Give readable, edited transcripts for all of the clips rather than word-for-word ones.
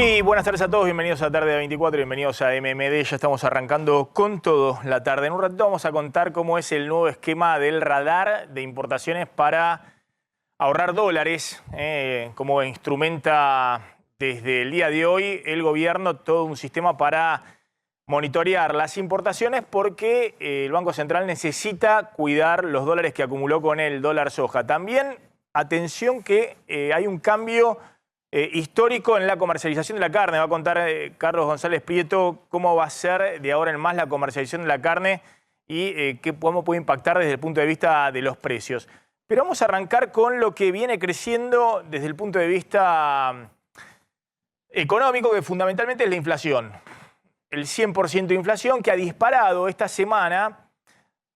Muy buenas tardes a todos, bienvenidos a Tarde de 24, bienvenidos a MMD. Ya estamos arrancando con todo la tarde. En un ratito vamos a contar cómo es el nuevo esquema del radar de importaciones para ahorrar dólares, cómo instrumenta desde el día de hoy el gobierno todo un sistema para monitorear las importaciones, porque el Banco Central necesita cuidar los dólares que acumuló con el dólar soja. También, atención que hay un cambio histórico en la comercialización de la carne. Va a contar Carlos González Prieto cómo va a ser de ahora en más la comercialización de la carne y cómo puede impactar desde el punto de vista de los precios. Pero vamos a arrancar con lo que viene creciendo desde el punto de vista económico, que fundamentalmente es la inflación. El 100% de inflación que ha disparado esta semana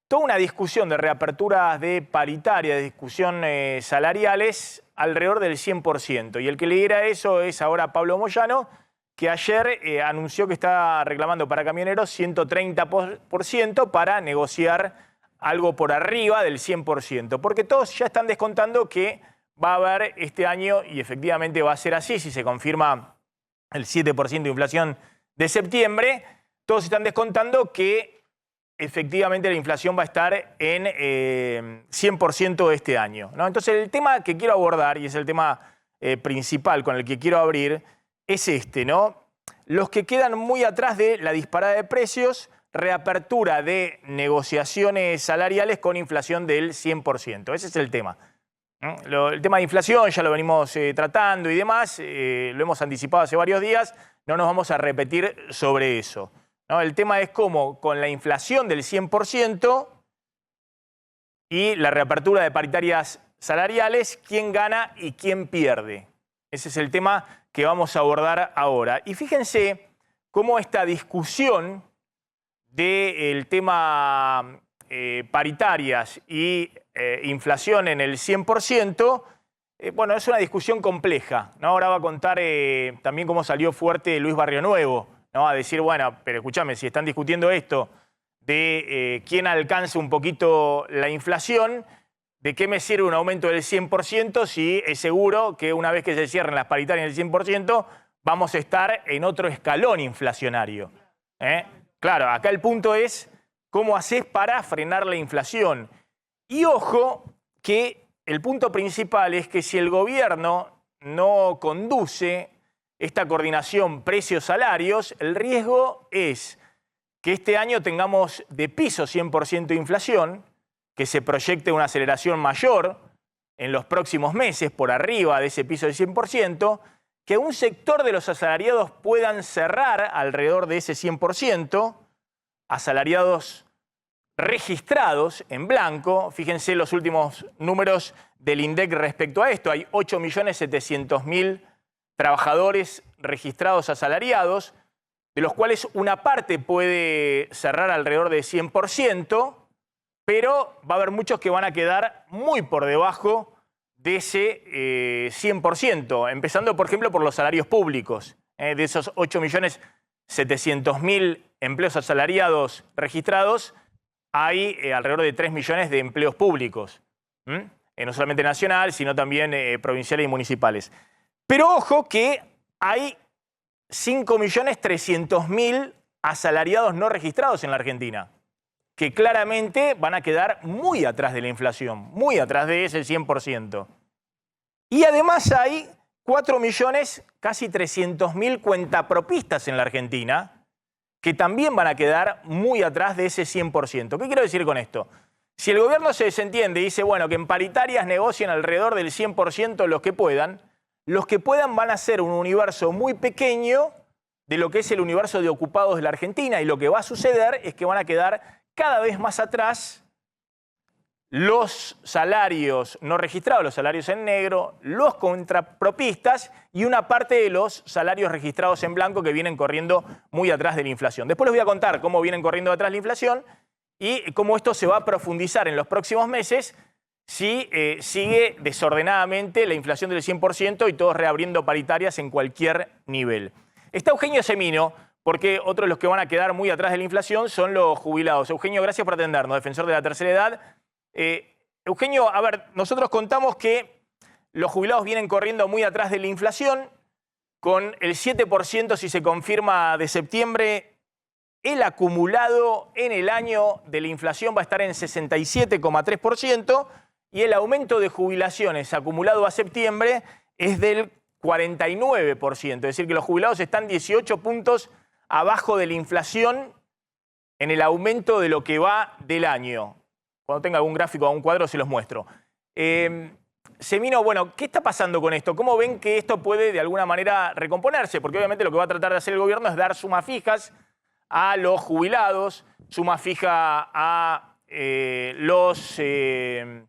toda una discusión de reaperturas de paritarias, de discusión salariales alrededor del 100%. Y el que lidera eso es ahora Pablo Moyano, que ayer anunció que está reclamando para camioneros 130% para negociar algo por arriba del 100%. Porque todos ya están descontando que va a haber este año, y efectivamente va a ser así, si se confirma el 7% de inflación de septiembre, todos están descontando que efectivamente la inflación va a estar en 100% este año, ¿no? Entonces el tema que quiero abordar, y es el tema principal con el que quiero abrir, es este, ¿no? Los que quedan muy atrás de la disparada de precios, reapertura de negociaciones salariales con inflación del 100%. Ese es el tema, ¿no? El tema de inflación ya lo venimos tratando y demás, lo hemos anticipado hace varios días, no nos vamos a repetir sobre eso, ¿no? El tema es cómo con la inflación del 100% y la reapertura de paritarias salariales, quién gana y quién pierde. Ese es el tema que vamos a abordar ahora. Y fíjense cómo esta discusión del tema paritarias y inflación en el 100%, bueno, es una discusión compleja, ¿no? Ahora va a contar también cómo salió fuerte Luis Barrionuevo, ¿no? A decir, bueno, pero escúchame, si están discutiendo esto de quién alcance un poquito la inflación, ¿de qué me sirve un aumento del 100% si es seguro que una vez que se cierren las paritarias del 100% vamos a estar en otro escalón inflacionario? Claro, acá el punto es cómo haces para frenar la inflación. Y ojo que el punto principal es que si el gobierno no conduce esta coordinación precios-salarios, el riesgo es que este año tengamos de piso 100% de inflación, que se proyecte una aceleración mayor en los próximos meses por arriba de ese piso del 100%, que un sector de los asalariados puedan cerrar alrededor de ese 100%, asalariados registrados en blanco. Fíjense los últimos números del INDEC respecto a esto. Hay 8.700.000 trabajadores registrados asalariados, de los cuales una parte puede cerrar alrededor de 100%, pero va a haber muchos que van a quedar muy por debajo de ese 100%, empezando, por ejemplo, por los salarios públicos. De esos 8.700.000 empleos asalariados registrados, hay alrededor de 3 millones de empleos públicos, no solamente nacional, sino también provinciales y municipales. Pero ojo que hay 5.300.000 asalariados no registrados en la Argentina, que claramente van a quedar muy atrás de la inflación, muy atrás de ese 100%. Y además hay 4 millones, casi 300.000 cuentapropistas en la Argentina, que también van a quedar muy atrás de ese 100%. ¿Qué quiero decir con esto? Si el gobierno se desentiende y dice, bueno, que en paritarias negocien alrededor del 100% los que puedan van a ser un universo muy pequeño de lo que es el universo de ocupados de la Argentina, y lo que va a suceder es que van a quedar cada vez más atrás los salarios no registrados, los salarios en negro, los contrapropistas y una parte de los salarios registrados en blanco que vienen corriendo muy atrás de la inflación. Después les voy a contar cómo vienen corriendo atrás la inflación y cómo esto se va a profundizar en los próximos meses si sigue desordenadamente la inflación del 100% y todos reabriendo paritarias en cualquier nivel. Está Eugenio Semino, porque otros de los que van a quedar muy atrás de la inflación son los jubilados. Eugenio, gracias por atendernos, defensor de la tercera edad. Eugenio, a ver, nosotros contamos que los jubilados vienen corriendo muy atrás de la inflación. con el 7% si se confirma de septiembre, el acumulado en el año de la inflación va a estar en 67,3% y el aumento de jubilaciones acumulado a septiembre es del 49%. Es decir, que los jubilados están 18 puntos abajo de la inflación en el aumento de lo que va del año. Cuando tenga algún gráfico o un cuadro se los muestro. Semino, bueno, ¿qué está pasando con esto? ¿Cómo ven que esto puede de alguna manera recomponerse? Porque obviamente lo que va a tratar de hacer el gobierno es dar sumas fijas a los jubilados, suma fija a los que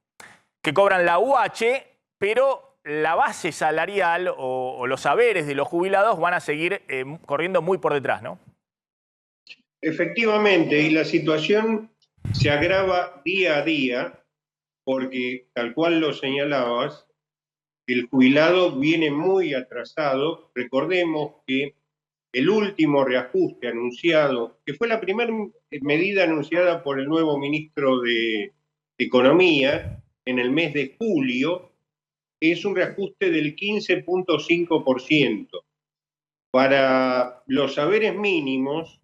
cobran la UH, pero la base salarial o los haberes de los jubilados van a seguir corriendo muy por detrás, ¿no? Efectivamente, y la situación se agrava día a día porque, tal cual lo señalabas, el jubilado viene muy atrasado. Recordemos que el último reajuste anunciado, que fue la primera medida anunciada por el nuevo ministro de Economía en el mes de julio, es un reajuste del 15,5%. Para los saberes mínimos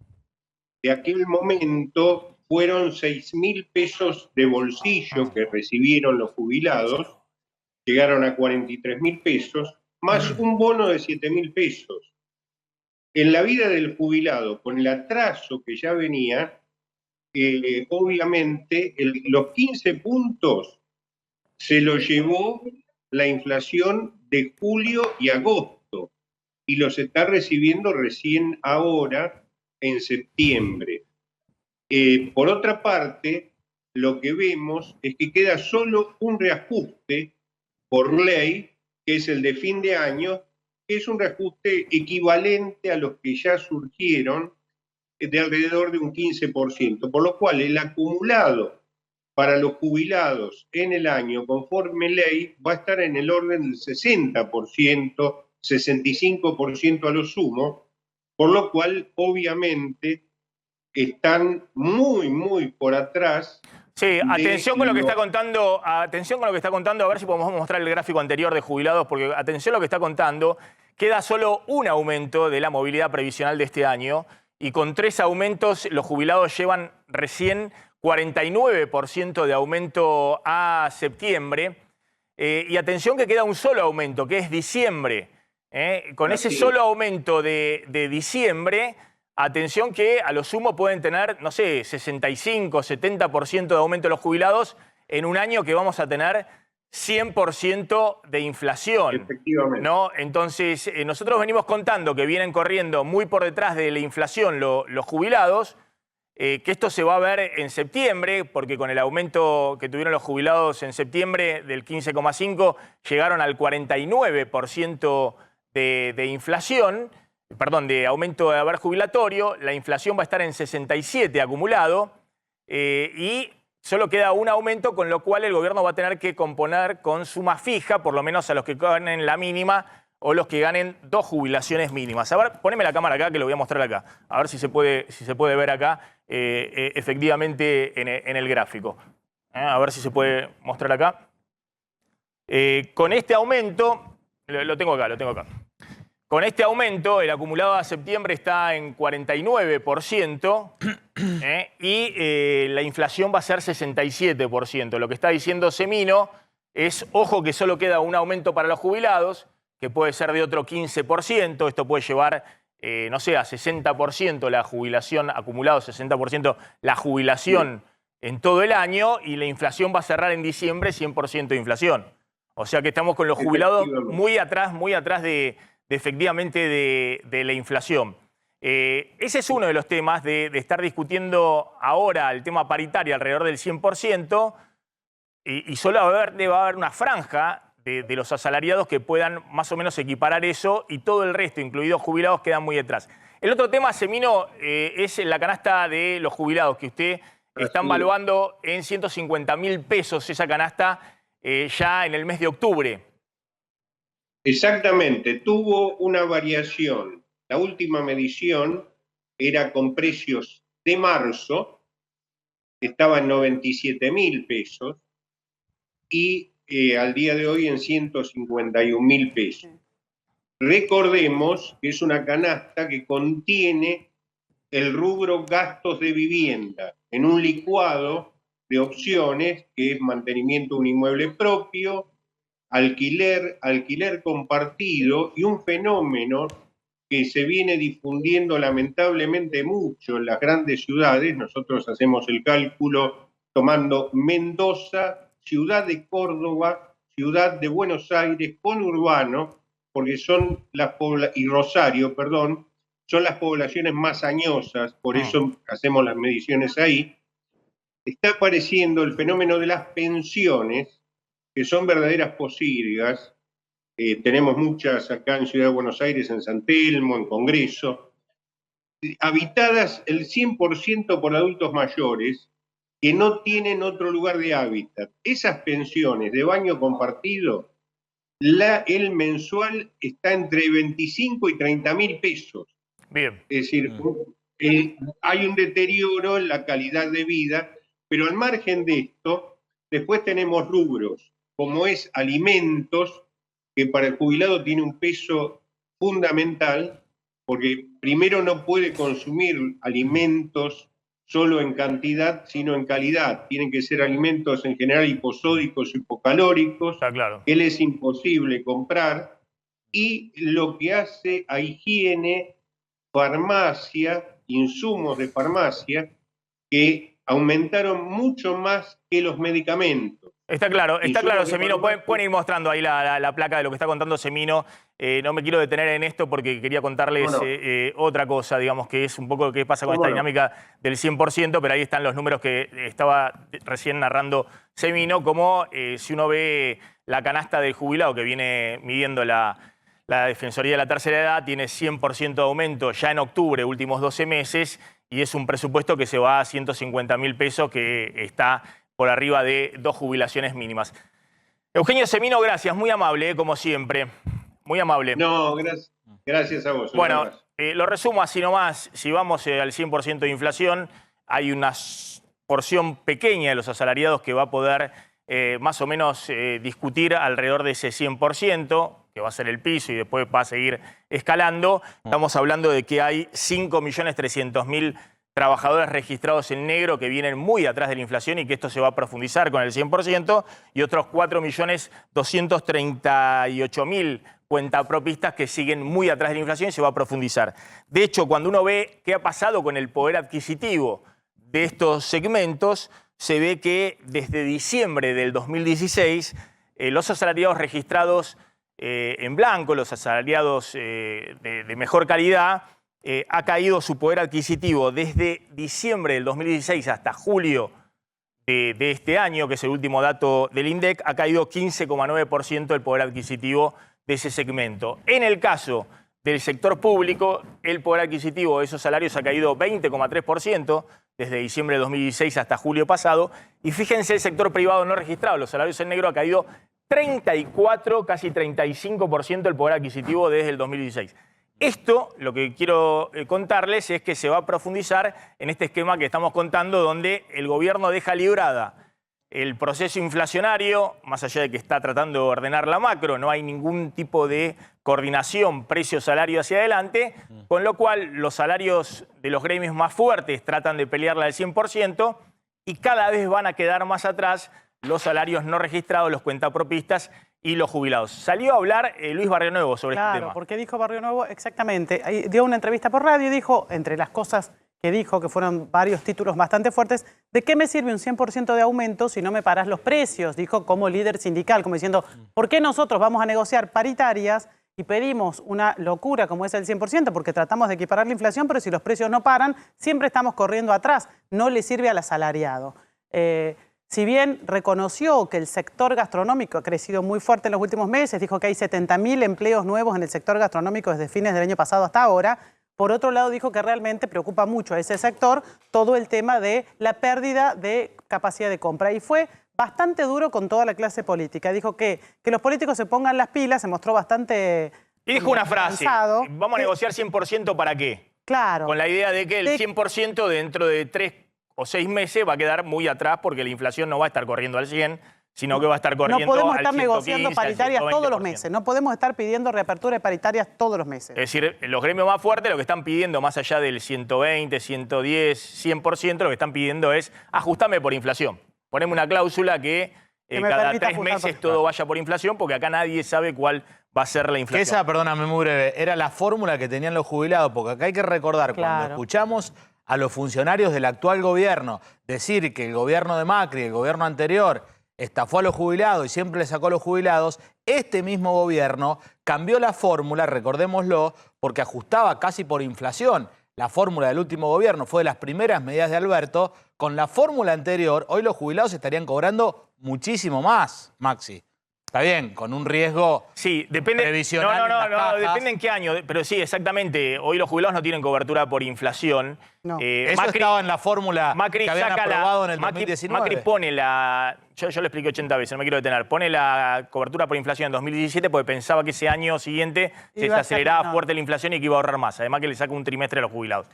de aquel momento fueron 6.000 pesos de bolsillo que recibieron los jubilados, llegaron a 43.000 pesos, más un bono de 7.000 pesos. En la vida del jubilado, con el atraso que ya venía, obviamente los 15 puntos se los llevó la inflación de julio y agosto y los está recibiendo recién ahora en septiembre. Por otra parte, lo que vemos es que queda solo un reajuste por ley, que es el de fin de año, que es un reajuste equivalente a los que ya surgieron de alrededor de un 15%, por lo cual el acumulado para los jubilados en el año conforme ley va a estar en el orden del 60%, 65% a lo sumo, por lo cual obviamente están muy por atrás. Sí, atención con lo que está contando, a ver si podemos mostrar el gráfico anterior de jubilados, porque atención a lo que está contando, queda solo un aumento de la movilidad previsional de este año, y con 3 aumentos los jubilados llevan recién 49% de aumento a septiembre, y atención que queda un solo aumento, que es diciembre. Con ese solo aumento de diciembre, atención que a lo sumo pueden tener, no sé, 65, 70% de aumento de los jubilados en un año que vamos a tener 100% de inflación. Efectivamente. ¿No? Entonces, nosotros venimos contando que vienen corriendo muy por detrás de la inflación los jubilados, que esto se va a ver en septiembre, porque con el aumento que tuvieron los jubilados en septiembre del 15,5 llegaron al 49% de inflación, perdón, de aumento de haber jubilatorio. La inflación va a estar en 67 acumulado y solo queda un aumento, con lo cual el gobierno va a tener que componer con suma fija, por lo menos a los que ganen la mínima o los que ganen 2 jubilaciones mínimas. A ver, poneme la cámara acá que lo voy a mostrar acá. A ver si se puede ver acá efectivamente en el gráfico. A ver si se puede mostrar acá. Con este aumento, lo tengo acá. Con este aumento, el acumulado a septiembre está en 49% y la inflación va a ser 67%. Lo que está diciendo Semino es, ojo, que solo queda un aumento para los jubilados, que puede ser de otro 15%. Esto puede llevar, no sé, a 60% la jubilación, acumulado 60% la jubilación en todo el año, y la inflación va a cerrar en diciembre 100% de inflación. O sea que estamos con los jubilados muy atrás efectivamente de la inflación. Ese es uno de los temas de estar discutiendo ahora el tema paritario alrededor del 100%, y solo va a haber una franja de los asalariados que puedan más o menos equiparar eso, y todo el resto, incluidos jubilados, quedan muy detrás. El otro tema, Semino, es la canasta de los jubilados, que usted están valuando en 150.000 pesos esa canasta ya en el mes de octubre. Exactamente, tuvo una variación. La última medición era con precios de marzo, estaba en 97.000 pesos, y al día de hoy en 151.000 pesos. Recordemos que es una canasta que contiene el rubro gastos de vivienda en un licuado de opciones que es mantenimiento de un inmueble propio, alquiler, alquiler compartido y un fenómeno que se viene difundiendo lamentablemente mucho en las grandes ciudades. Nosotros hacemos el cálculo tomando Mendoza, ciudad de Córdoba, ciudad de Buenos Aires, conurbano, porque son y Rosario, perdón, son las poblaciones más añosas, por eso hacemos las mediciones ahí. Está apareciendo el fenómeno de las pensiones, que son verdaderas posilgas. Tenemos muchas acá en Ciudad de Buenos Aires, en San Telmo, en Congreso, habitadas el 100% por adultos mayores que no tienen otro lugar de hábitat. Esas pensiones de baño compartido, el mensual está entre 25 y 30 mil pesos. Bien. Es decir, hay un deterioro en la calidad de vida, pero al margen de esto, después tenemos rubros, como es alimentos, que para el jubilado tiene un peso fundamental, porque primero no puede consumir alimentos solo en cantidad, sino en calidad. Tienen que ser alimentos en general hiposódicos, hipocalóricos, Está claro. que él es imposible comprar, y lo que hace a higiene, farmacia, insumos de farmacia, que aumentaron mucho más que los medicamentos. Está claro, Semino. Pueden ir mostrando ahí la placa de lo que está contando Semino. No me quiero detener en esto porque quería contarles otra cosa, digamos, que es un poco lo que pasa con esta dinámica del 100%, pero ahí están los números que estaba recién narrando Semino, como si uno ve la canasta del jubilado que viene midiendo la Defensoría de la Tercera Edad, tiene 100% de aumento ya en octubre, últimos 12 meses, y es un presupuesto que se va a 150.000 pesos, que está por arriba de 2 jubilaciones mínimas. Eugenio Semino, gracias, muy amable, como siempre, muy amable. No, gracias a vos. Bueno, lo resumo así nomás. Si vamos al 100% de inflación, hay una porción pequeña de los asalariados que va a poder más o menos discutir alrededor de ese 100%, que va a ser el piso y después va a seguir escalando. Estamos hablando de que hay 5.300.000 trabajadores registrados en negro que vienen muy atrás de la inflación y que esto se va a profundizar con el 100%, y otros 4.238.000 cuentapropistas que siguen muy atrás de la inflación y se va a profundizar. De hecho, cuando uno ve qué ha pasado con el poder adquisitivo de estos segmentos, se ve que desde diciembre del 2016 los asalariados registrados en blanco, los asalariados de mejor calidad, ha caído su poder adquisitivo desde diciembre del 2016 hasta julio de este año, que es el último dato del INDEC, ha caído 15,9% el poder adquisitivo de ese segmento. En el caso del sector público, el poder adquisitivo de esos salarios ha caído 20,3% desde diciembre de 2016 hasta julio pasado. Y fíjense, el sector privado no registrado, los salarios en negro, ha caído 34, casi 35% el poder adquisitivo desde el 2016. Esto, lo que quiero contarles es que se va a profundizar en este esquema que estamos contando, donde el gobierno deja librada el proceso inflacionario, más allá de que está tratando de ordenar la macro, no hay ningún tipo de coordinación precio-salario hacia adelante, con lo cual los salarios de los gremios más fuertes tratan de pelearla al 100% y cada vez van a quedar más atrás los salarios no registrados, los cuentapropistas y los jubilados. Salió a hablar Luis Barrionuevo sobre este tema. Claro, porque dijo Barrionuevo exactamente. Ahí dio una entrevista por radio y dijo, entre las cosas que dijo, que fueron varios títulos bastante fuertes, ¿de qué me sirve un 100% de aumento si no me parás los precios? Dijo como líder sindical, como diciendo, ¿por qué nosotros vamos a negociar paritarias y pedimos una locura como es el 100%? Porque tratamos de equiparar la inflación, pero si los precios no paran, siempre estamos corriendo atrás. No le sirve al asalariado. Si bien reconoció que el sector gastronómico ha crecido muy fuerte en los últimos meses, dijo que hay 70.000 empleos nuevos en el sector gastronómico desde fines del año pasado hasta ahora, por otro lado dijo que realmente preocupa mucho a ese sector todo el tema de la pérdida de capacidad de compra. Y fue bastante duro con toda la clase política. Dijo que los políticos se pongan las pilas, se mostró bastante... Y dijo una frase, ¿vamos a negociar 100% para qué? Claro. Con la idea de que el 100% dentro de 3 o 6 meses va a quedar muy atrás porque la inflación no va a estar corriendo al 100, sino que va a estar corriendo No podemos al estar 115, negociando al paritarias todos los 120%. meses. No podemos estar pidiendo reapertura de paritarias todos los meses. Es decir, los gremios más fuertes lo que están pidiendo, más allá del 120, 110, 100%, lo que están pidiendo es ajustame por inflación. Poneme una cláusula que me cada permita 3 ajustar meses por- todo vaya por inflación, porque acá nadie sabe cuál va a ser la Que inflación. esa, perdóname, muy breve, era la fórmula que tenían los jubilados, porque acá hay que recordar, cuando Claro. escuchamos a los funcionarios del actual gobierno decir que el gobierno de Macri, el gobierno anterior, estafó a los jubilados y siempre le sacó a los jubilados, este mismo gobierno cambió la fórmula, recordémoslo, porque ajustaba casi por inflación. La fórmula del último gobierno fue de las primeras medidas de Alberto. Con la fórmula anterior, hoy los jubilados estarían cobrando muchísimo más, Maxi. Está bien, con un riesgo Sí, depende. previsional No, en las cajas. depende en qué año. Pero sí, exactamente. Hoy los jubilados no tienen cobertura por inflación. No. Eso estaba en la fórmula Macri que habían saca aprobado en el Macri- 2019. Macri pone la... Yo lo expliqué 80 veces, no me quiero detener. Pone la cobertura por inflación en 2017 porque pensaba que ese año siguiente se Iba a ser aceleraba menor. fuerte la inflación y que iba a ahorrar más. Además que le saca un trimestre a los jubilados.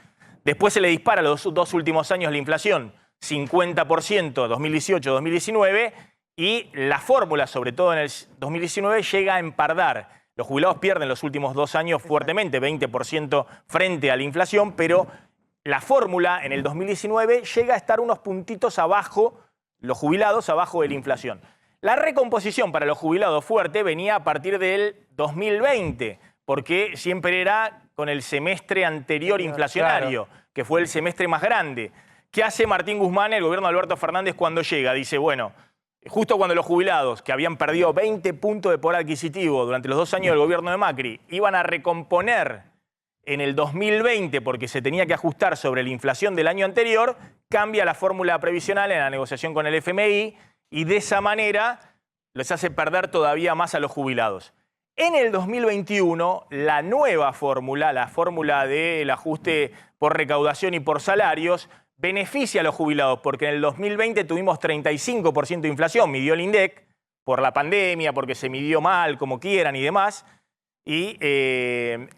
Después se le dispara los dos últimos años la inflación, 50%, 2018, 2019, y la fórmula, sobre todo en el 2019, llega a empardar. Los jubilados pierden los últimos 2 años fuertemente, 20% frente a la inflación, pero la fórmula en el 2019 llega a estar unos puntitos abajo, los jubilados abajo de la inflación. La recomposición para los jubilados fuerte venía a partir del 2020, porque siempre era con el semestre anterior inflacionario, que fue el semestre más grande. ¿Qué hace Martín Guzmán, el gobierno de Alberto Fernández, cuando llega? Dice, bueno, justo cuando los jubilados, que habían perdido 20 puntos de poder adquisitivo durante los 2 años del gobierno de Macri, iban a recomponer en el 2020 porque se tenía que ajustar sobre la inflación del año anterior, cambia la fórmula previsional en la negociación con el FMI y de esa manera les hace perder todavía más a los jubilados. En el 2021, la nueva fórmula, la fórmula del ajuste por recaudación y por salarios, beneficia a los jubilados, porque en el 2020 tuvimos 35% de inflación, midió el INDEC, por la pandemia, porque se midió mal, como quieran y demás, y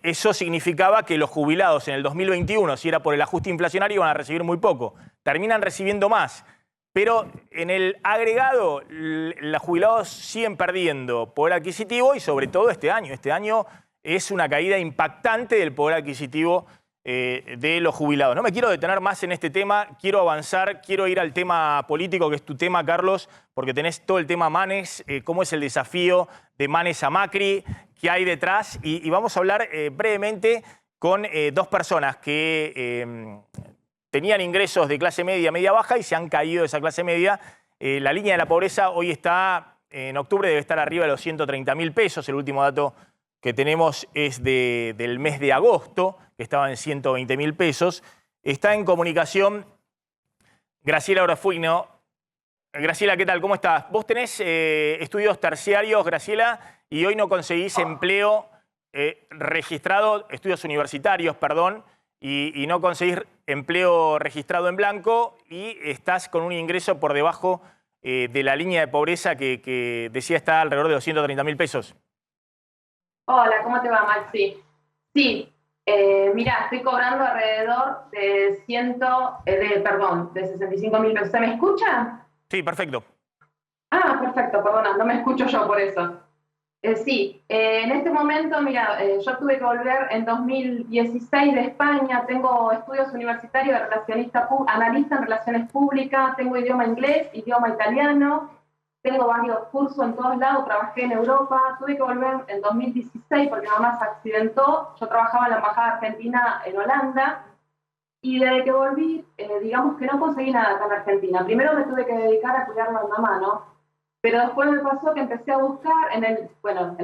eso significaba que los jubilados en el 2021, si era por el ajuste inflacionario, iban a recibir muy poco. Terminan recibiendo más. Pero en el agregado, los jubilados siguen perdiendo poder adquisitivo y sobre todo este año. Este año es una caída impactante del poder adquisitivo de los jubilados. No me quiero detener más en este tema, quiero avanzar, quiero ir al tema político, que es tu tema, Carlos, porque tenés todo el tema Manes, cómo es el desafío de Manes a Macri, qué hay detrás. Y vamos a hablar brevemente con 2 personas que tenían ingresos de clase media, media baja y se han caído de esa clase media. La línea de la pobreza hoy está, en octubre debe estar arriba de los 130.000 pesos. El último dato que tenemos es del mes de agosto, que estaba en 120.000 pesos. Está en comunicación Graciela Orofuino. Graciela, ¿qué tal? ¿Cómo estás? Vos tenés estudios terciarios, Graciela, y hoy no conseguís empleo registrado, estudios universitarios, perdón, y no conseguís empleo registrado en blanco y estás con un ingreso por debajo de la línea de pobreza que decía está alrededor de los 130.000 pesos. Hola, ¿cómo te va, Maxi? Sí, mira, estoy cobrando alrededor de 65.000 pesos. ¿Se me escucha? Sí, perfecto. Ah, perfecto, perdona, no me escucho yo por eso. Sí, en este momento, mira, yo tuve que volver en 2016 de España, tengo estudios universitarios de analista en relaciones públicas, tengo idioma inglés, idioma italiano, tengo varios cursos en todos lados, trabajé en Europa, tuve que volver en 2016 porque mi mamá se accidentó, yo trabajaba en la Embajada Argentina en Holanda, y desde que volví, digamos que no conseguí nada acá en Argentina. Primero me tuve que dedicar a cuidar a mi mamá, ¿no? Pero después me pasó que empecé a buscar, en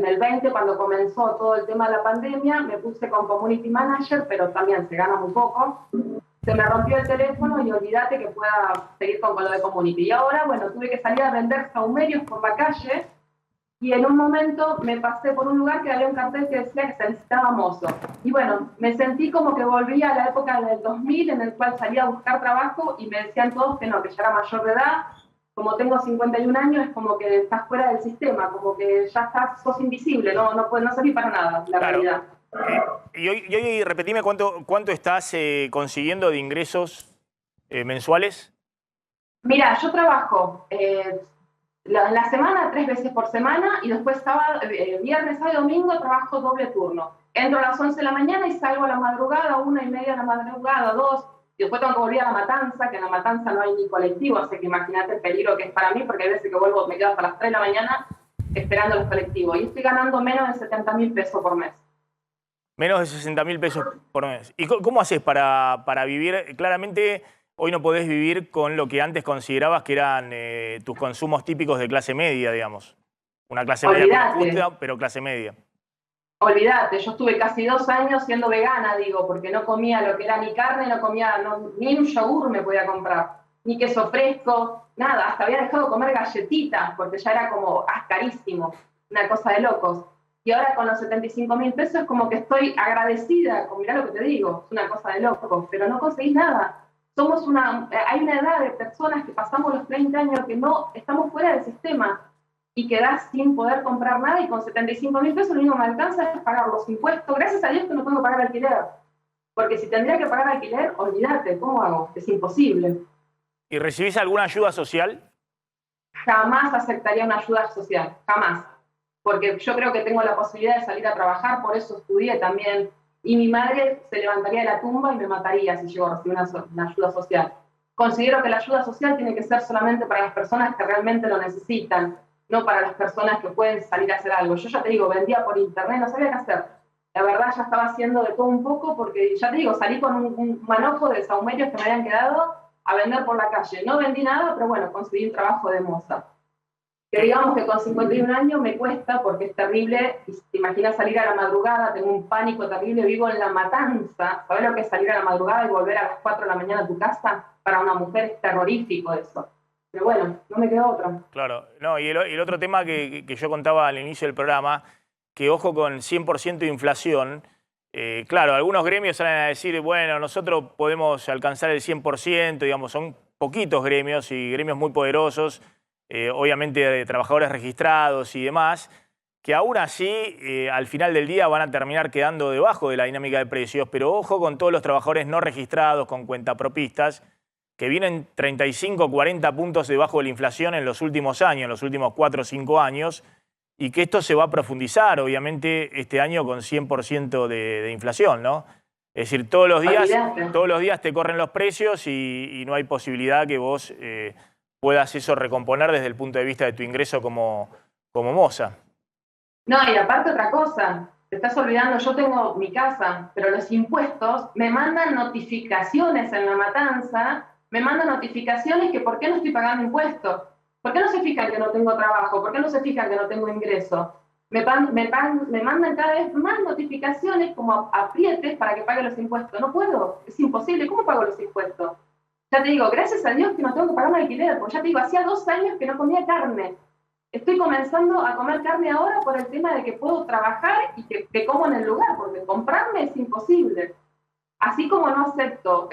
el 20, cuando comenzó todo el tema de la pandemia, me puse con Community Manager, pero también se gana muy poco. Se me rompió el teléfono y olvídate que pueda seguir con lo de Community. Y ahora, bueno, tuve que salir a vender saumerios por la calle y en un momento me pasé por un lugar que había un cartel que decía que se necesitaba mozo. Y bueno, me sentí como que volví a la época del 2000 en el cual salía a buscar trabajo y me decían todos que no, que ya era mayor de edad. Como tengo 51 años, es como que estás fuera del sistema, como que ya sos invisible, no servís para nada, la realidad. Y hoy repetime cuánto estás consiguiendo de ingresos mensuales. Mira, yo trabajo en la semana 3 veces por semana y después viernes, sábado y domingo trabajo doble turno. Entro a las 11 de la mañana y salgo a la madrugada, 1:30 de la madrugada, 2. Y después tengo que volver a La Matanza, que en La Matanza no hay ni colectivo, así que imagínate el peligro que es para mí, porque hay veces que vuelvo, me quedo hasta las 3 de la mañana esperando los colectivos. Y estoy ganando menos de 70.000 pesos por mes. Menos de 60.000 pesos por mes. ¿Y cómo haces para vivir? Claramente hoy no podés vivir con lo que antes considerabas que eran tus consumos típicos de clase media, digamos. Una clase media justa, pero clase media. Olvídate, yo estuve casi 2 años siendo vegana, digo, porque no comía lo que era ni carne, no comía, ni un yogur me podía comprar, ni queso fresco, nada, hasta había dejado de comer galletitas, porque ya era como carísimo, una cosa de locos. Y ahora con los 75.000 pesos es como que estoy agradecida, mirá lo que te digo, es una cosa de locos, pero no conseguís nada. Hay una edad de personas que pasamos los 30 años que no estamos fuera del sistema, y quedás sin poder comprar nada, y con 75.000 pesos lo único que me alcanza es pagar los impuestos. Gracias a Dios que no tengo que pagar alquiler, porque si tendría que pagar alquiler, olvídate, ¿cómo hago? Es imposible. ¿Y recibís alguna ayuda social? Jamás aceptaría una ayuda social, jamás, porque yo creo que tengo la posibilidad de salir a trabajar, por eso estudié también, y mi madre se levantaría de la tumba y me mataría si llego a recibir una ayuda social. Considero que la ayuda social tiene que ser solamente para las personas que realmente lo necesitan, no para las personas que pueden salir a hacer algo. Yo ya te digo, vendía por internet, no sabía qué hacer. La verdad ya estaba haciendo de todo un poco porque, ya te digo, salí con un manojo de sahumerios que me habían quedado a vender por la calle. No vendí nada, pero bueno, conseguí un trabajo de moza. Que digamos que con 51 años me cuesta porque es terrible. Y te imaginas salir a la madrugada, tengo un pánico terrible, vivo en La Matanza. ¿Sabes lo que es salir a la madrugada y volver a las 4 de la mañana a tu casa? Para una mujer es terrorífico eso. Pero bueno, no me quedó otra. Claro, no, y el otro tema que yo contaba al inicio del programa, que ojo con 100% de inflación, claro, algunos gremios salen a decir, bueno, nosotros podemos alcanzar el 100%, digamos, son poquitos gremios y gremios muy poderosos, obviamente de trabajadores registrados y demás, que aún así, al final del día van a terminar quedando debajo de la dinámica de precios, pero ojo con todos los trabajadores no registrados, con cuentapropistas, que vienen 35, 40 puntos debajo de la inflación en los últimos años, en los últimos 4 o 5 años, y que esto se va a profundizar, obviamente, este año con 100% de inflación, ¿no? Es decir, todos los días te corren los precios y no hay posibilidad que vos puedas eso recomponer desde el punto de vista de tu ingreso como moza. No, y aparte otra cosa, te estás olvidando, yo tengo mi casa, pero los impuestos me mandan notificaciones en La Matanza, me mandan notificaciones que ¿por qué no estoy pagando impuestos? ¿Por qué no se fijan que no tengo trabajo? ¿Por qué no se fijan que no tengo ingreso? Me mandan cada vez más notificaciones como aprietes para que pague los impuestos. No puedo, es imposible. ¿Cómo pago los impuestos? Ya te digo, gracias a Dios que no tengo que pagar un alquiler, porque ya te digo, hacía 2 años que no comía carne. Estoy comenzando a comer carne ahora por el tema de que puedo trabajar y que como en el lugar, porque comprarme es imposible. Así como no acepto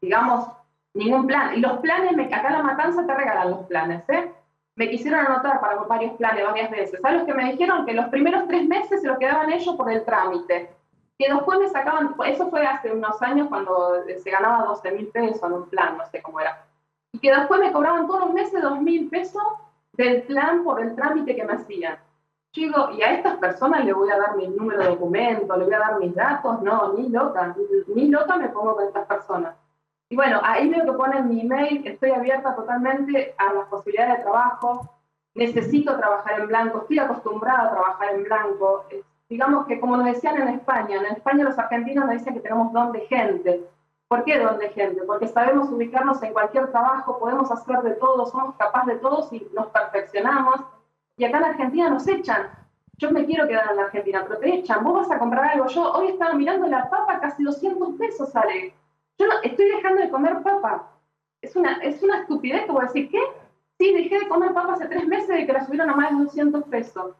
digamos, ningún plan. Y los planes, acá en La Matanza te regalan los planes, ¿eh? Me quisieron anotar para varios planes varias veces. ¿Sabes los que me dijeron? Que los primeros 3 meses se lo quedaban ellos por el trámite. Que después me sacaban, eso fue hace unos años cuando se ganaba 12.000 pesos en un plan, no sé cómo era. Y que después me cobraban todos los meses 2.000 pesos del plan por el trámite que me hacían. Yo digo, ¿y a estas personas le voy a dar mi número de documento, le voy a dar mis datos? No, ni loca me pongo con estas personas. Y bueno, ahí veo que ponen mi email, estoy abierta totalmente a las posibilidades de trabajo, necesito trabajar en blanco, estoy acostumbrada a trabajar en blanco. Digamos que como nos decían en España los argentinos nos dicen que tenemos don de gente. ¿Por qué don de gente? Porque sabemos ubicarnos en cualquier trabajo, podemos hacer de todo, somos capaces de todo si nos perfeccionamos. Y acá en Argentina nos echan. Yo me quiero quedar en la Argentina, pero te echan. Vos vas a comprar algo. Yo hoy estaba mirando la papa, casi 200 pesos sale. Yo no, estoy dejando de comer papa. Es una estupidez que voy a decir, ¿qué? Sí, dejé de comer papa hace 3 meses de que la subieron a más de 200 pesos.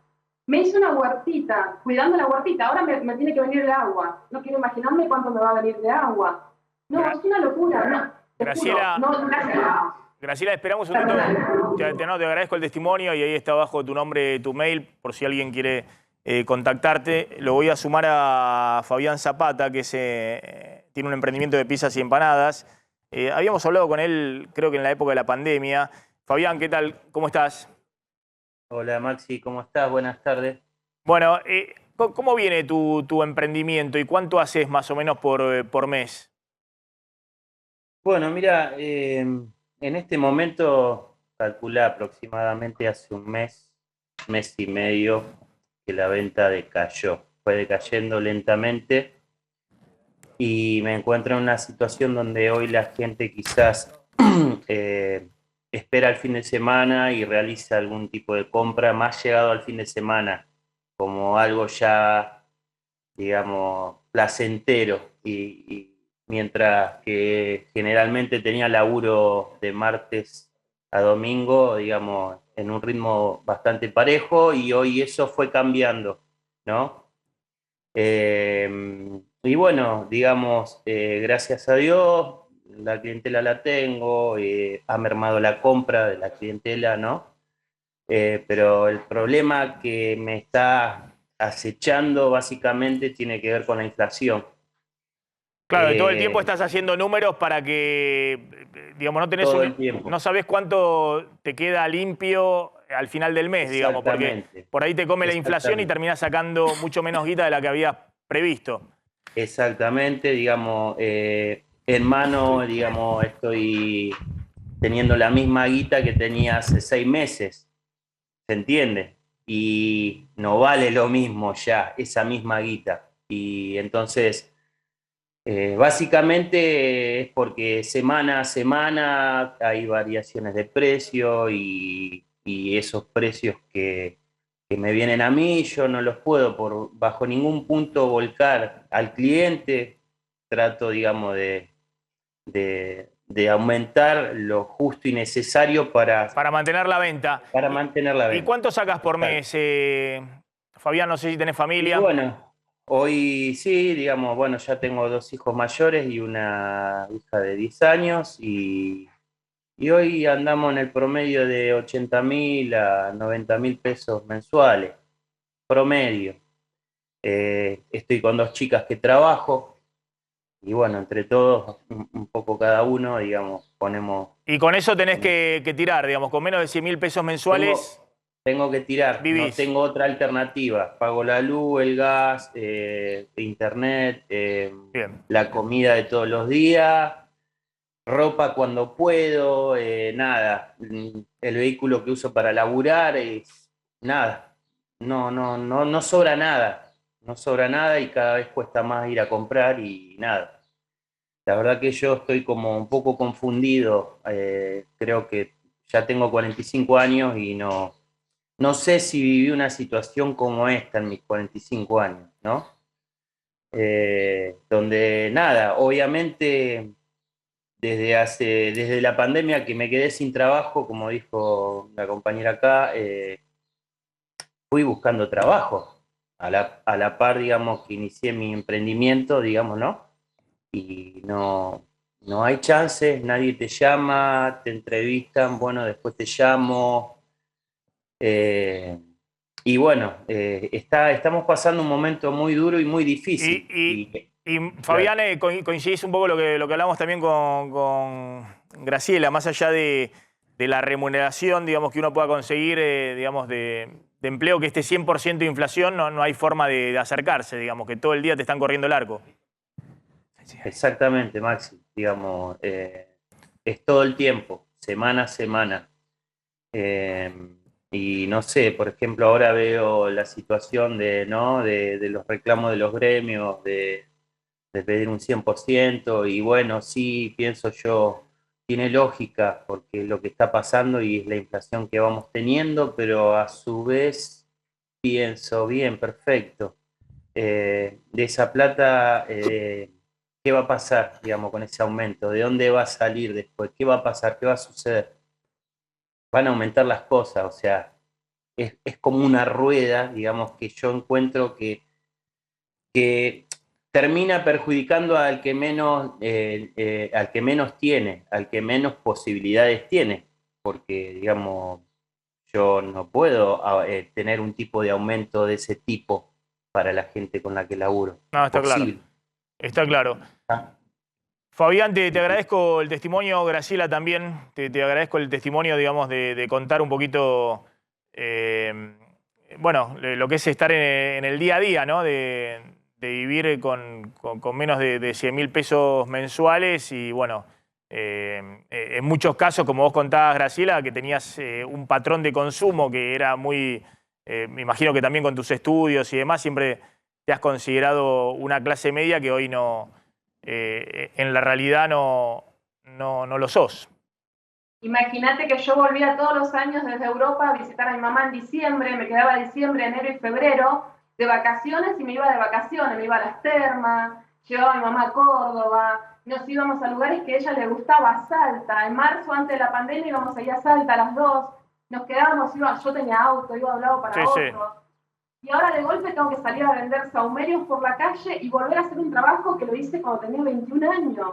Me hice una huertita, cuidando la huertita. Ahora me tiene que venir de agua. No quiero imaginarme cuánto me va a venir de agua. No, es una locura, ¿no? Graciela, Graciela, esperamos un minuto. Te agradezco el testimonio y ahí está abajo tu nombre, tu mail, por si alguien quiere contactarte. Lo voy a sumar a Fabián Zapata, que tiene un emprendimiento de pizzas y empanadas. Habíamos hablado con él, creo que en la época de la pandemia. Fabián, ¿qué tal? ¿Cómo estás? Hola Maxi, ¿cómo estás? Buenas tardes. Bueno, ¿cómo viene tu emprendimiento y cuánto haces más o menos por mes? Bueno, mira, en este momento calculé aproximadamente hace un mes y medio que la venta decayó. Fue decayendo lentamente y me encuentro en una situación donde hoy la gente quizás espera el fin de semana y realiza algún tipo de compra más llegado al fin de semana, como algo ya, digamos, placentero. Y mientras que generalmente tenía laburo de martes a domingo, digamos, en un ritmo bastante parejo, y hoy eso fue cambiando, ¿no? Y bueno, digamos, gracias a Dios, la clientela la tengo, ha mermado la compra de la clientela, ¿no? Pero el problema que me está acechando básicamente tiene que ver con la inflación. Claro, y todo el tiempo Eh, estás haciendo números para que, digamos, todo el tiempo, no sabés cuánto te queda limpio al final del mes, digamos, porque exactamente, por ahí te come la inflación y exactamente, terminás sacando mucho menos guita de la que habías previsto. exactamente, digamos, en mano, digamos, estoy teniendo la misma guita que tenía hace 6 meses, ¿se entiende? Y no vale lo mismo ya esa misma guita. Y entonces, básicamente es porque semana a semana hay variaciones de precio, y esos precios que me vienen a mí, yo no los puedo bajo ningún punto volcar al cliente. Trato, digamos, de aumentar lo justo y necesario Para mantener la venta. para mantener la ¿Y venta. cuánto sacas por Exacto. mes? Fabián, no sé si tenés Y familia. bueno, hoy sí, digamos, bueno, ya tengo 2 hijos mayores y una hija de 10 años, y hoy andamos en el promedio de 80.000 a 90.000 pesos mensuales, promedio. Estoy con 2 chicas que trabajo, y bueno, entre todos, un poco cada uno, digamos, ponemos. Y con eso tenés que tirar, digamos, con menos de 100.000 pesos mensuales, Tengo que tirar, no vivís. tengo otra alternativa. Pago la luz, el gas, internet, Bien. la comida de todos los días, ropa cuando puedo, nada. El vehículo que uso para laburar es nada. No sobra nada. No sobra nada, y cada vez cuesta más ir a comprar y nada. La verdad que yo estoy como un poco confundido. Creo que ya tengo 45 años y no sé si viví una situación como esta en mis 45 años, ¿no? Donde nada, obviamente desde la pandemia que me quedé sin trabajo, como dijo la compañera acá, fui buscando trabajo a la par, digamos, que inicié mi emprendimiento, digamos, ¿no? Y no hay chances, nadie te llama, te entrevistan, bueno, después te llamo. Eh, y bueno, estamos pasando un momento muy duro y muy difícil. Y Claro, Fabián, coincidís un poco lo que hablamos también con Graciela, más allá de la remuneración, digamos, que uno pueda conseguir, digamos, de empleo que esté 100% de inflación, no hay forma de acercarse, digamos, que todo el día te están corriendo el arco. exactamente, Maxi. Digamos, es todo el tiempo, semana a semana. Eh, y no sé, por ejemplo, ahora veo la situación ¿no? de los reclamos de los gremios, de pedir un 100%, y bueno, sí, pienso yo, tiene lógica porque es lo que está pasando y es la inflación que vamos teniendo, pero a su vez pienso, bien, perfecto, de esa plata, ¿qué va a pasar, digamos, con ese aumento? ¿De dónde va a salir después? ¿Qué va a pasar? ¿Qué va a suceder? Van a aumentar las cosas, o sea, es como una rueda, digamos, que yo encuentro que termina perjudicando al que menos tiene, al que menos posibilidades tiene, porque, digamos, yo no puedo tener un tipo de aumento de ese tipo para la gente con la que laburo. No, está claro, Imposible. está claro. ¿Ah? Fabián, te agradezco el testimonio, Graciela también, te agradezco el testimonio, digamos, de contar un poquito bueno, lo que es estar en el día a día, ¿no? De vivir con menos de 100.000 pesos mensuales y, bueno, en muchos casos, como vos contabas, Graciela, que tenías un patrón de consumo que era muy... me imagino que también con tus estudios y demás siempre te has considerado una clase media que hoy no, en la realidad no lo sos. Imagínate que yo volvía todos los años desde Europa a visitar a mi mamá en diciembre, me quedaba diciembre, enero y febrero de vacaciones y me iba de vacaciones, me iba a las termas, llevaba a mi mamá a Córdoba, nos íbamos a lugares que a ella le gustaba, a Salta. En marzo, antes de la pandemia, íbamos a ir a Salta a las 2, nos quedábamos, yo tenía auto, iba de un lado para otro. Sí. Y ahora de golpe tengo que salir a vender sahumerios por la calle y volver a hacer un trabajo que lo hice cuando tenía 21 años.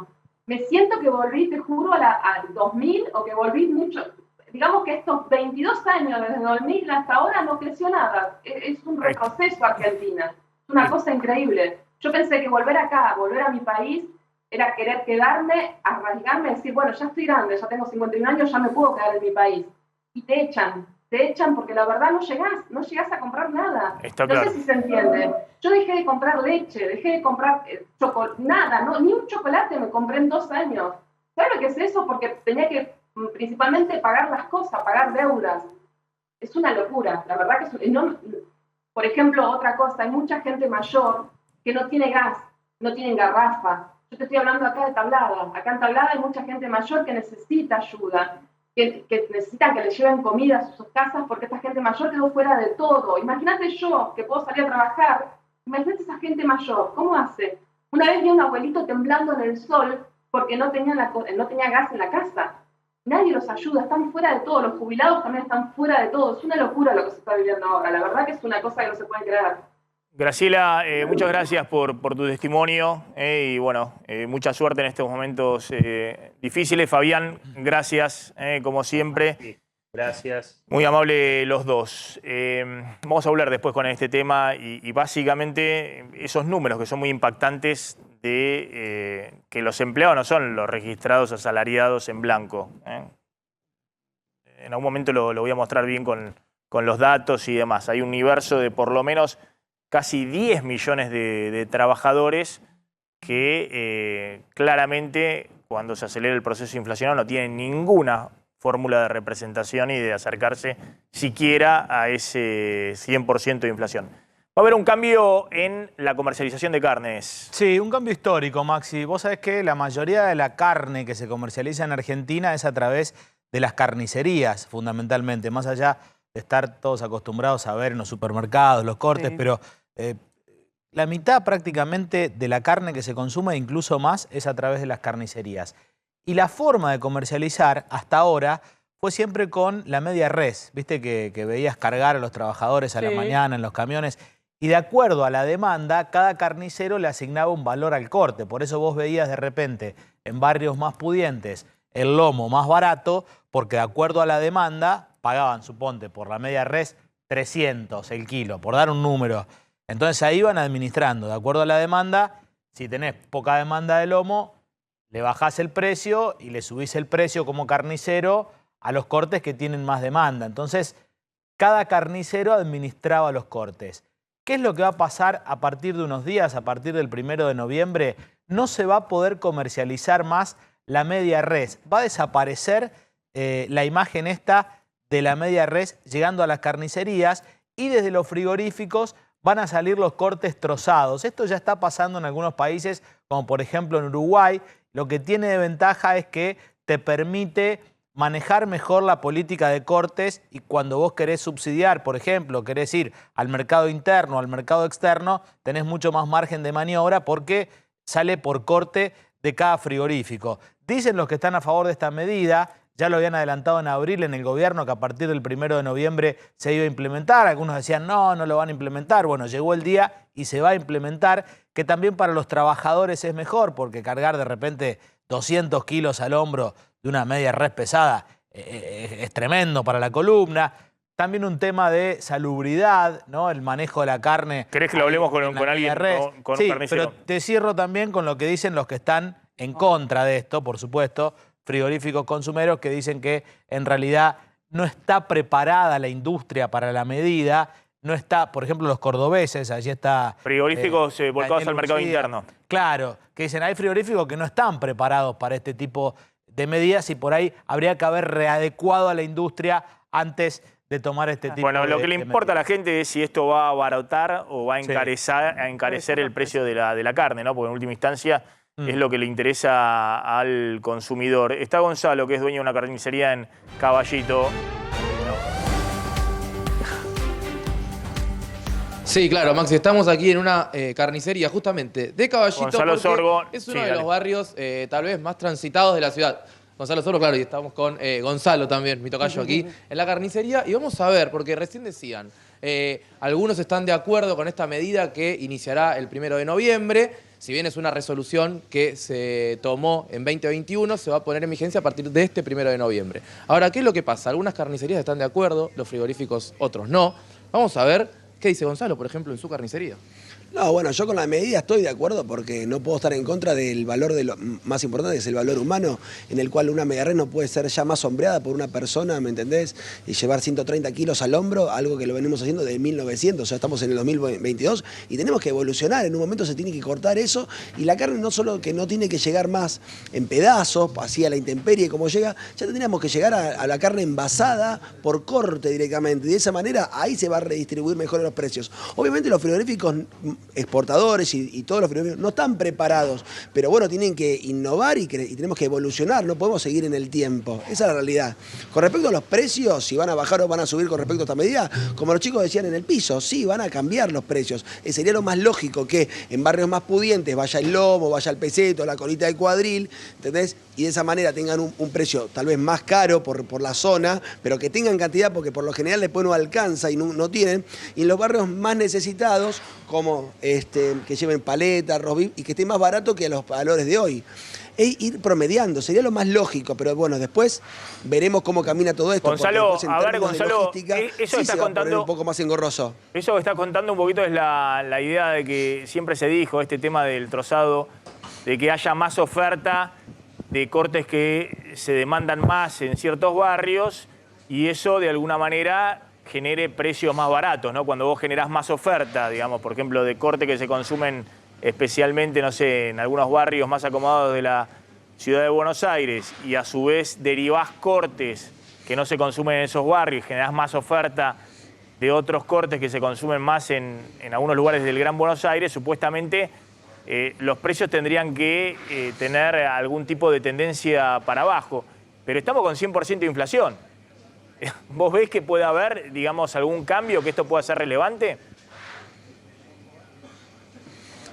Me siento que volví, te juro, al 2000, o que volví mucho. Digamos que estos 22 años, desde 2000 hasta ahora, no creció nada. Es un retroceso Argentina. Es una cosa increíble. Yo pensé que volver acá, volver a mi país, era querer quedarme, arraigarme, decir, bueno, ya estoy grande, ya tengo 51 años, ya me puedo quedar en mi país. Y te echan porque la verdad no llegás a comprar nada. Está no claro. sé si se entiende. Yo dejé de comprar leche, dejé de comprar nada, ¿no? Ni un chocolate me compré en 2 años. ¿Sabes lo que es eso? Porque tenía que principalmente pagar las cosas, pagar deudas. Es una locura, la verdad que por ejemplo, otra cosa, hay mucha gente mayor que no tiene gas, no tienen garrafa. Yo te estoy hablando acá de Tablada. Acá en Tablada hay mucha gente mayor que necesita ayuda. Que necesitan que le lleven comida a sus casas porque esta gente mayor quedó fuera de todo. Imagínate yo, que puedo salir a trabajar, imagínate esa gente mayor, ¿cómo hace? Una vez vi a un abuelito temblando en el sol porque no tenía gas en la casa. Nadie los ayuda, están fuera de todo, los jubilados también están fuera de todo. Es una locura lo que se está viviendo ahora, la verdad que es una cosa que no se puede creer. Graciela, muchas gracias por tu testimonio y bueno, mucha suerte en estos momentos difíciles. Fabián, gracias, como siempre. Sí, gracias. Muy amable los dos. Vamos a hablar después con este tema y básicamente esos números que son muy impactantes de que los empleados no son los registrados asalariados en blanco. En algún momento lo voy a mostrar bien con los datos y demás. Hay un universo de por lo menos casi 10 millones de trabajadores que claramente cuando se acelera el proceso inflacionario no tienen ninguna fórmula de representación y de acercarse siquiera a ese 100% de inflación. Va a haber un cambio en la comercialización de carnes. Sí, un cambio histórico, Maxi. Vos sabés que la mayoría de la carne que se comercializa en Argentina es a través de las carnicerías, fundamentalmente, más allá de estar todos acostumbrados a ver en los supermercados los cortes, sí. Pero la mitad prácticamente de la carne que se consume, incluso más, es a través de las carnicerías. Y la forma de comercializar hasta ahora fue siempre con la media res. Viste que veías cargar a los trabajadores a la mañana en los camiones. Y de acuerdo a la demanda, cada carnicero le asignaba un valor al corte. Por eso vos veías de repente en barrios más pudientes el lomo más barato, porque de acuerdo a la demanda pagaban, suponte, por la media res 300 el kilo, por dar un número. Entonces ahí iban administrando. De acuerdo a la demanda, si tenés poca demanda de lomo, le bajás el precio y le subís el precio como carnicero a los cortes que tienen más demanda. Entonces, cada carnicero administraba los cortes. ¿Qué es lo que va a pasar a partir de unos días, a partir del 1 de noviembre? No se va a poder comercializar más la media res. Va a desaparecer la imagen esta de la media res llegando a las carnicerías y desde los frigoríficos van a salir los cortes trozados. Esto ya está pasando en algunos países, como por ejemplo en Uruguay. Lo que tiene de ventaja es que te permite manejar mejor la política de cortes y cuando vos querés subsidiar, por ejemplo, querés ir al mercado interno o al mercado externo, tenés mucho más margen de maniobra porque sale por corte de cada frigorífico. Dicen los que están a favor de esta medida, ya lo habían adelantado en abril en el gobierno que a partir del 1 de noviembre se iba a implementar. Algunos decían no lo van a implementar. Bueno, llegó el día y se va a implementar, que también para los trabajadores es mejor porque cargar de repente 200 kilos al hombro de una media res pesada es tremendo para la columna. También un tema de salubridad, ¿no? El manejo de la carne. ¿Querés que lo hablemos con alguien, con sí, un carnicero? Pero te cierro también con lo que dicen los que están en contra de esto, por supuesto, frigoríficos consumeros que dicen que en realidad no está preparada la industria para la medida. No está, por ejemplo, los cordobeses, allí está... Frigoríficos volcados Daniel al mercado Ucida. interno. Claro, que dicen, hay frigoríficos que no están preparados para este tipo de medidas y por ahí habría que haber readecuado a la industria antes de tomar este tipo de Bueno, lo que le importa a medidas. la gente es si esto va a abaratar o va a encarecer el precio de la carne, ¿no? Porque en última instancia es lo que le interesa al consumidor. Está Gonzalo, que es dueño de una carnicería en Caballito. Sí, claro, Maxi, estamos aquí en una carnicería justamente de Caballito. Gonzalo porque Sorgo. es uno Sí, de dale. los barrios tal vez más transitados de la ciudad. Gonzalo Sorgo, claro, y estamos con Gonzalo también, mi tocayo aquí en la carnicería. Y vamos a ver, porque recién decían, algunos están de acuerdo con esta medida que iniciará el 1 de noviembre. Si bien es una resolución que se tomó en 2021, se va a poner en vigencia a partir de este 1 de noviembre. Ahora, ¿qué es lo que pasa? Algunas carnicerías están de acuerdo, los frigoríficos otros no. Vamos a ver qué dice Gonzalo, por ejemplo, en su carnicería. No, bueno, yo con la medida estoy de acuerdo porque no puedo estar en contra del valor de lo más importante, que es el valor humano, en el cual una media res no puede ser ya más sombreada por una persona, ¿me entendés? Y llevar 130 kilos al hombro, algo que lo venimos haciendo desde 1900, o sea, estamos en el 2022 y tenemos que evolucionar, en un momento se tiene que cortar eso y la carne no solo que no tiene que llegar más en pedazos, así a la intemperie como llega, ya tendríamos que llegar a la carne envasada por corte directamente y de esa manera ahí se va a redistribuir mejor los precios. Obviamente los frigoríficos exportadores y todos los frigoríficos no están preparados, pero bueno, tienen que innovar y tenemos que evolucionar, no podemos seguir en el tiempo, esa es la realidad. Con respecto a los precios, si van a bajar o van a subir con respecto a esta medida, como los chicos decían en el piso, sí, van a cambiar los precios. Sería lo más lógico que en barrios más pudientes vaya el lomo, vaya el peseto, la colita de cuadril, ¿entendés? Y de esa manera tengan un precio tal vez más caro por la zona, pero que tengan cantidad porque por lo general después no alcanza y no tienen. Y en los barrios más necesitados, como que lleven paleta, arroz beef, y que esté más barato que a los valores de hoy. E ir promediando, sería lo más lógico, pero bueno, después veremos cómo camina todo esto. Gonzalo, porque después, en a ver, términos de Gonzalo, logística, eso sí está se va a poner contando un poco más engorroso. Eso que está contando un poquito es la idea de que siempre se dijo, este tema del trozado, de que haya más oferta de cortes que se demandan más en ciertos barrios y eso de alguna manera genere precios más baratos, ¿no? Cuando vos generás más oferta, digamos, por ejemplo, de corte que se consumen especialmente, no sé, en algunos barrios más acomodados de la ciudad de Buenos Aires y a su vez derivás cortes que no se consumen en esos barrios, generás más oferta de otros cortes que se consumen más en algunos lugares del Gran Buenos Aires, supuestamente los precios tendrían que tener algún tipo de tendencia para abajo. Pero estamos con 100% de inflación. ¿Vos ves que puede haber, digamos, algún cambio, que esto pueda ser relevante?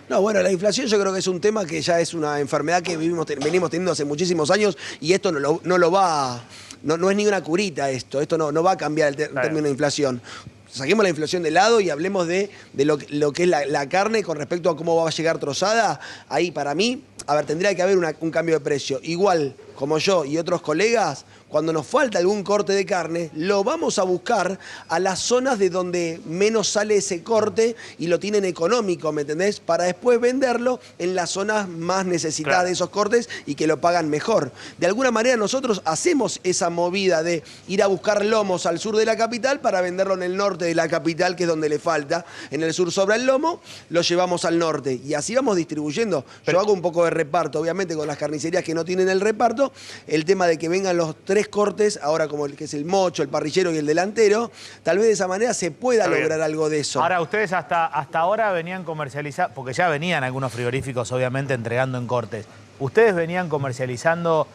No, bueno, la inflación yo creo que es un tema que ya es una enfermedad que venimos teniendo hace muchísimos años y esto no es ni una curita esto no va a cambiar el término de inflación. Saquemos la inflación de lado y hablemos de lo que es la carne con respecto a cómo va a llegar trozada. Ahí para mí, a ver, tendría que haber un cambio de precio. Igual, como yo y otros colegas, cuando nos falta algún corte de carne, lo vamos a buscar a las zonas de donde menos sale ese corte y lo tienen económico, ¿me entendés? Para después venderlo en las zonas más necesitadas Claro. de esos cortes y que lo pagan mejor. De alguna manera nosotros hacemos esa movida de ir a buscar lomos al sur de la capital para venderlo en el norte de la capital, que es donde le falta. En el sur sobra el lomo, lo llevamos al norte y así vamos distribuyendo. Yo hago un poco de reparto, obviamente con las carnicerías que no tienen el reparto, el tema de que vengan los 3 cortes, ahora como el que es el mocho, el parrillero y el delantero, tal vez de esa manera se pueda Está bien. lograr algo de eso. Ahora, ustedes hasta ahora venían comercializando, porque ya venían algunos frigoríficos, obviamente, entregando en cortes. ¿Ustedes venían comercializando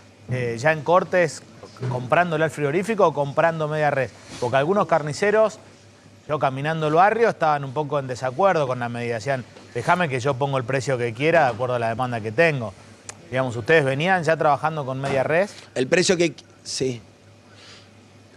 ya en cortes, comprándole al frigorífico o comprando media res? Porque algunos carniceros, yo caminando el barrio, estaban un poco en desacuerdo con la medida. Decían, déjame que yo pongo el precio que quiera de acuerdo a la demanda que tengo. Digamos, ¿ustedes venían ya trabajando con media res? El precio que... Sí.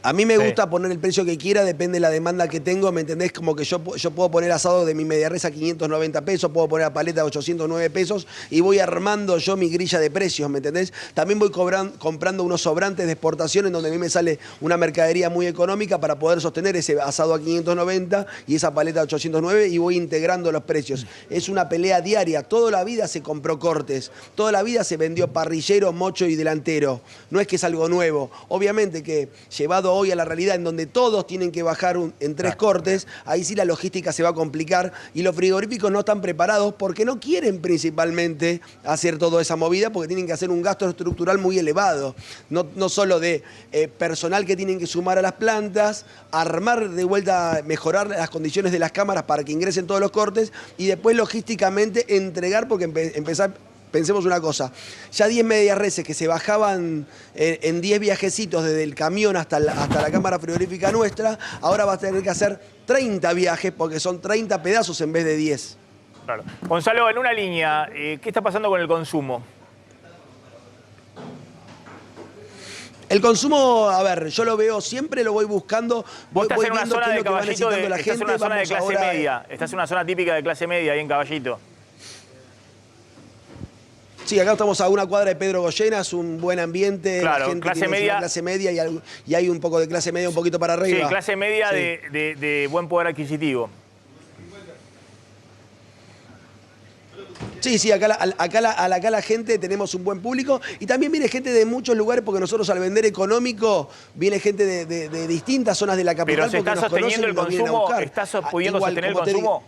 A mí me gusta poner el precio que quiera, depende de la demanda que tengo, ¿me entendés? Como que yo puedo poner asado de mi media res a 590 pesos, puedo poner a paleta a 809 pesos y voy armando yo mi grilla de precios, ¿me entendés? También voy comprando unos sobrantes de exportación en donde a mí me sale una mercadería muy económica para poder sostener ese asado a 590 y esa paleta a 809 y voy integrando los precios. Es una pelea diaria, toda la vida se compró cortes, toda la vida se vendió parrillero, mocho y delantero. No es que es algo nuevo. Obviamente que llevado yendo hoy a la realidad en donde todos tienen que bajar en 3 cortes, ahí sí la logística se va a complicar y los frigoríficos no están preparados porque no quieren principalmente hacer toda esa movida porque tienen que hacer un gasto estructural muy elevado. No solo de personal que tienen que sumar a las plantas, armar de vuelta, mejorar las condiciones de las cámaras para que ingresen todos los cortes y después logísticamente entregar porque pensemos una cosa, ya 10 medias reses que se bajaban en 10 viajecitos desde el camión hasta la cámara frigorífica nuestra, ahora va a tener que hacer 30 viajes porque son 30 pedazos en vez de 10. Claro. Gonzalo, en una línea, ¿qué está pasando con el consumo? El consumo, a ver, yo lo veo siempre, lo voy buscando. Vos estás en una zona de Caballito, estás en una zona de clase media. Estás en una zona típica de clase media ahí en Caballito. Sí, acá estamos a una cuadra de Pedro Goyena, es un buen ambiente. Claro, la gente clase media. Clase media y hay un poco de clase media un poquito para arriba. Sí, clase media sí. De buen poder adquisitivo. Sí, acá la gente tenemos un buen público y también viene gente de muchos lugares porque nosotros al vender económico viene gente de distintas zonas de la capital. Pero se está sosteniendo el consumo, ¿estás pudiendo sostener el consumo?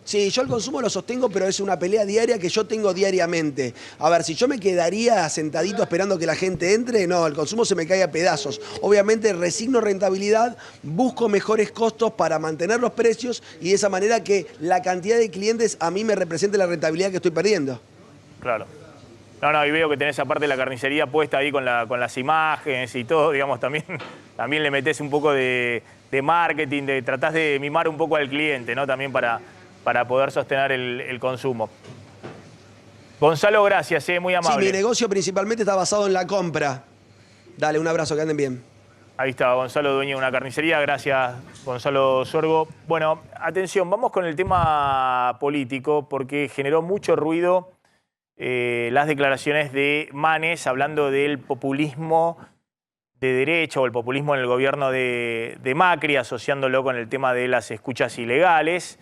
Sí, yo el consumo lo sostengo, pero es una pelea diaria que yo tengo diariamente. A ver, si yo me quedaría sentadito esperando que la gente entre, no, el consumo se me cae a pedazos. Obviamente resigno rentabilidad, busco mejores costos para mantener los precios y de esa manera que la cantidad de clientes a mí me represente la rentabilidad que estoy perdiendo. Claro. No, y veo que tenés aparte la carnicería puesta ahí con las imágenes y todo, digamos, también le metés un poco de marketing, tratás de mimar un poco al cliente, ¿no? También para poder sostener el consumo. Gonzalo, gracias, muy amable. Sí, mi negocio principalmente está basado en la compra. Dale, un abrazo, que anden bien. Ahí está Gonzalo, dueño de una carnicería. Gracias, Gonzalo Sorgo. Bueno, atención, vamos con el tema político porque generó mucho ruido las declaraciones de Manes hablando del populismo de derecha o el populismo en el gobierno de Macri, asociándolo con el tema de las escuchas ilegales,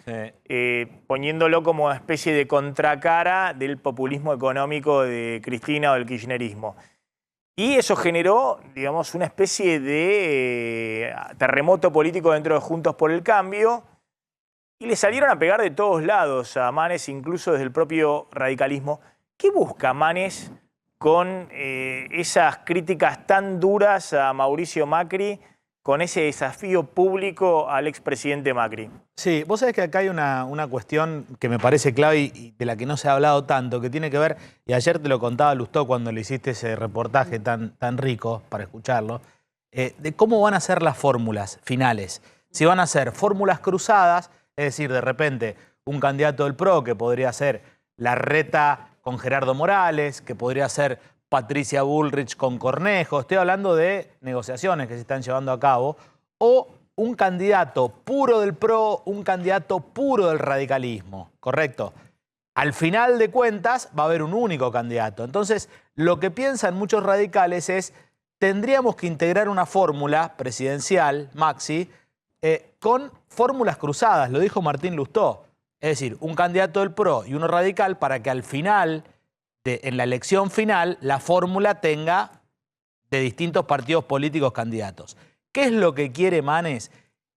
poniéndolo como una especie de contracara del populismo económico de Cristina o del kirchnerismo. Y eso generó, digamos, una especie de terremoto político dentro de Juntos por el Cambio y le salieron a pegar de todos lados a Manes, incluso desde el propio radicalismo. ¿Qué busca Manes con esas críticas tan duras a Mauricio Macri, con ese desafío público al expresidente Macri? Sí, vos sabés que acá hay una cuestión que me parece clave y de la que no se ha hablado tanto, que tiene que ver, y ayer te lo contaba Lustó cuando le hiciste ese reportaje tan rico para escucharlo, de cómo van a ser las fórmulas finales. Si van a ser fórmulas cruzadas, es decir, de repente un candidato del PRO que podría ser Larreta con Gerardo Morales, que podría ser Patricia Bullrich con Cornejo. Estoy hablando de negociaciones que se están llevando a cabo. O un candidato puro del PRO, un candidato puro del radicalismo. ¿Correcto? Al final de cuentas va a haber un único candidato. Entonces, lo que piensan muchos radicales es, tendríamos que integrar una fórmula presidencial, Maxi, con fórmulas cruzadas. Lo dijo Martín Lustó. Es decir, un candidato del PRO y uno radical para que al final, en la elección final, la fórmula tenga de distintos partidos políticos candidatos. ¿Qué es lo que quiere Manes?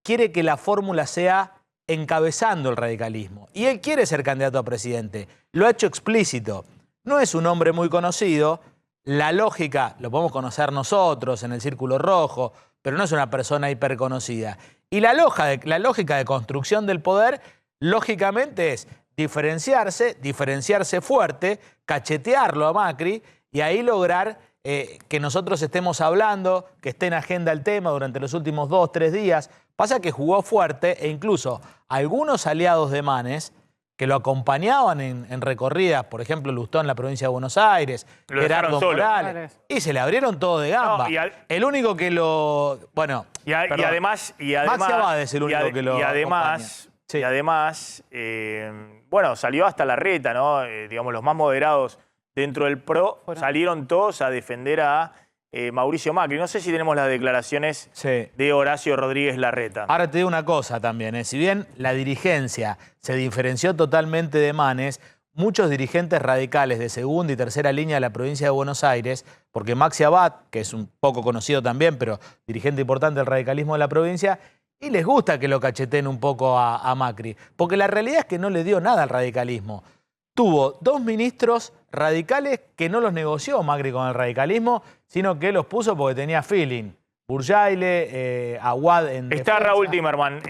Quiere que la fórmula sea encabezando el radicalismo. Y él quiere ser candidato a presidente. Lo ha hecho explícito. No es un hombre muy conocido. La lógica, lo podemos conocer nosotros en el Círculo Rojo, pero no es una persona hiperconocida. Y la lógica de construcción del poder, lógicamente es diferenciarse fuerte, cachetearlo a Macri y ahí lograr que nosotros estemos hablando, que esté en agenda el tema durante los últimos 2 o 3 días. Pasa que jugó fuerte e incluso algunos aliados de Manes que lo acompañaban en recorridas, por ejemplo, Lustó en la provincia de Buenos Aires, Gerardo Morales, y se le abrieron todo de gamba. No, el único que lo... Bueno, y además Maxi Abad es el único que lo además, sí. Y además, bueno, salió hasta Larreta, ¿no? Digamos, los más moderados dentro del PRO salieron todos a defender a Mauricio Macri. No sé si tenemos las declaraciones de Horacio Rodríguez Larreta. Ahora te digo una cosa también, si bien la dirigencia se diferenció totalmente de Manes, muchos dirigentes radicales de segunda y tercera línea de la provincia de Buenos Aires, porque Maxi Abad, que es un poco conocido también, pero dirigente importante del radicalismo de la provincia, y les gusta que lo cacheteen un poco a Macri, porque la realidad es que no le dio nada al radicalismo. Tuvo 2 ministros radicales que no los negoció Macri con el radicalismo, sino que los puso porque tenía feeling. Burjaile, Aguad en Está defensa. Raúl Timerman.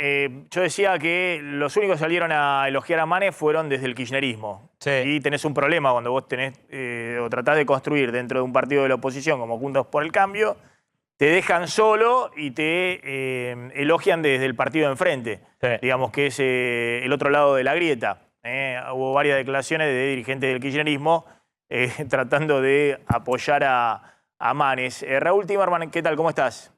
Yo decía que los únicos que salieron a elogiar a Manes fueron desde el kirchnerismo. Sí. Y tenés un problema cuando vos tenés o tratás de construir dentro de un partido de la oposición como Juntos por el Cambio, te dejan solo y te elogian desde el partido de enfrente. Sí. Digamos que es el otro lado de la grieta. Hubo varias declaraciones de dirigentes del kirchnerismo tratando de apoyar a Manes. Raúl Timerman, ¿qué tal? ¿Cómo estás?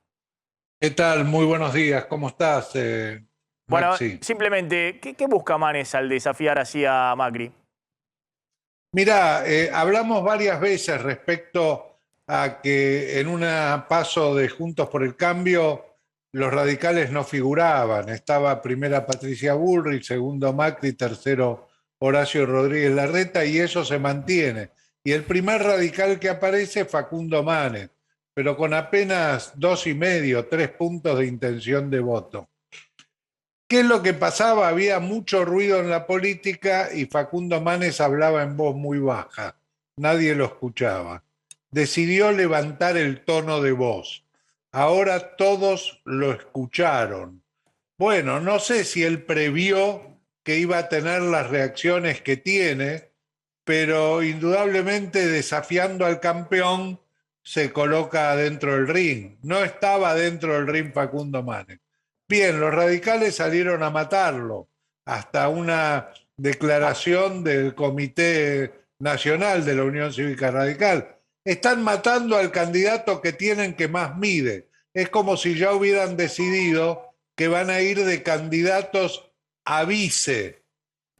¿Qué tal? Muy buenos días. ¿Cómo estás, Bueno, Maxi? simplemente, ¿qué busca Manes al desafiar así a Macri? Mirá, hablamos varias veces respecto a que en un paso de Juntos por el Cambio los radicales no figuraban. Estaba primera Patricia Bullrich, segundo Macri, tercero Horacio Rodríguez Larreta, y eso se mantiene. Y el primer radical que aparece es Facundo Manes, pero con apenas 2,5, 3 puntos de intención de voto. ¿Qué es lo que pasaba? Había mucho ruido en la política y Facundo Manes hablaba en voz muy baja. Nadie lo escuchaba. Decidió levantar el tono de voz. Ahora todos lo escucharon. Bueno, no sé si él previó que iba a tener las reacciones que tiene, pero indudablemente desafiando al campeón se coloca dentro del ring. No estaba dentro del ring Facundo Manes. Bien, los radicales salieron a matarlo, hasta una declaración del Comité Nacional de la Unión Cívica Radical. Están matando al candidato que tienen que más mide. Es como si ya hubieran decidido que van a ir de candidatos a vice,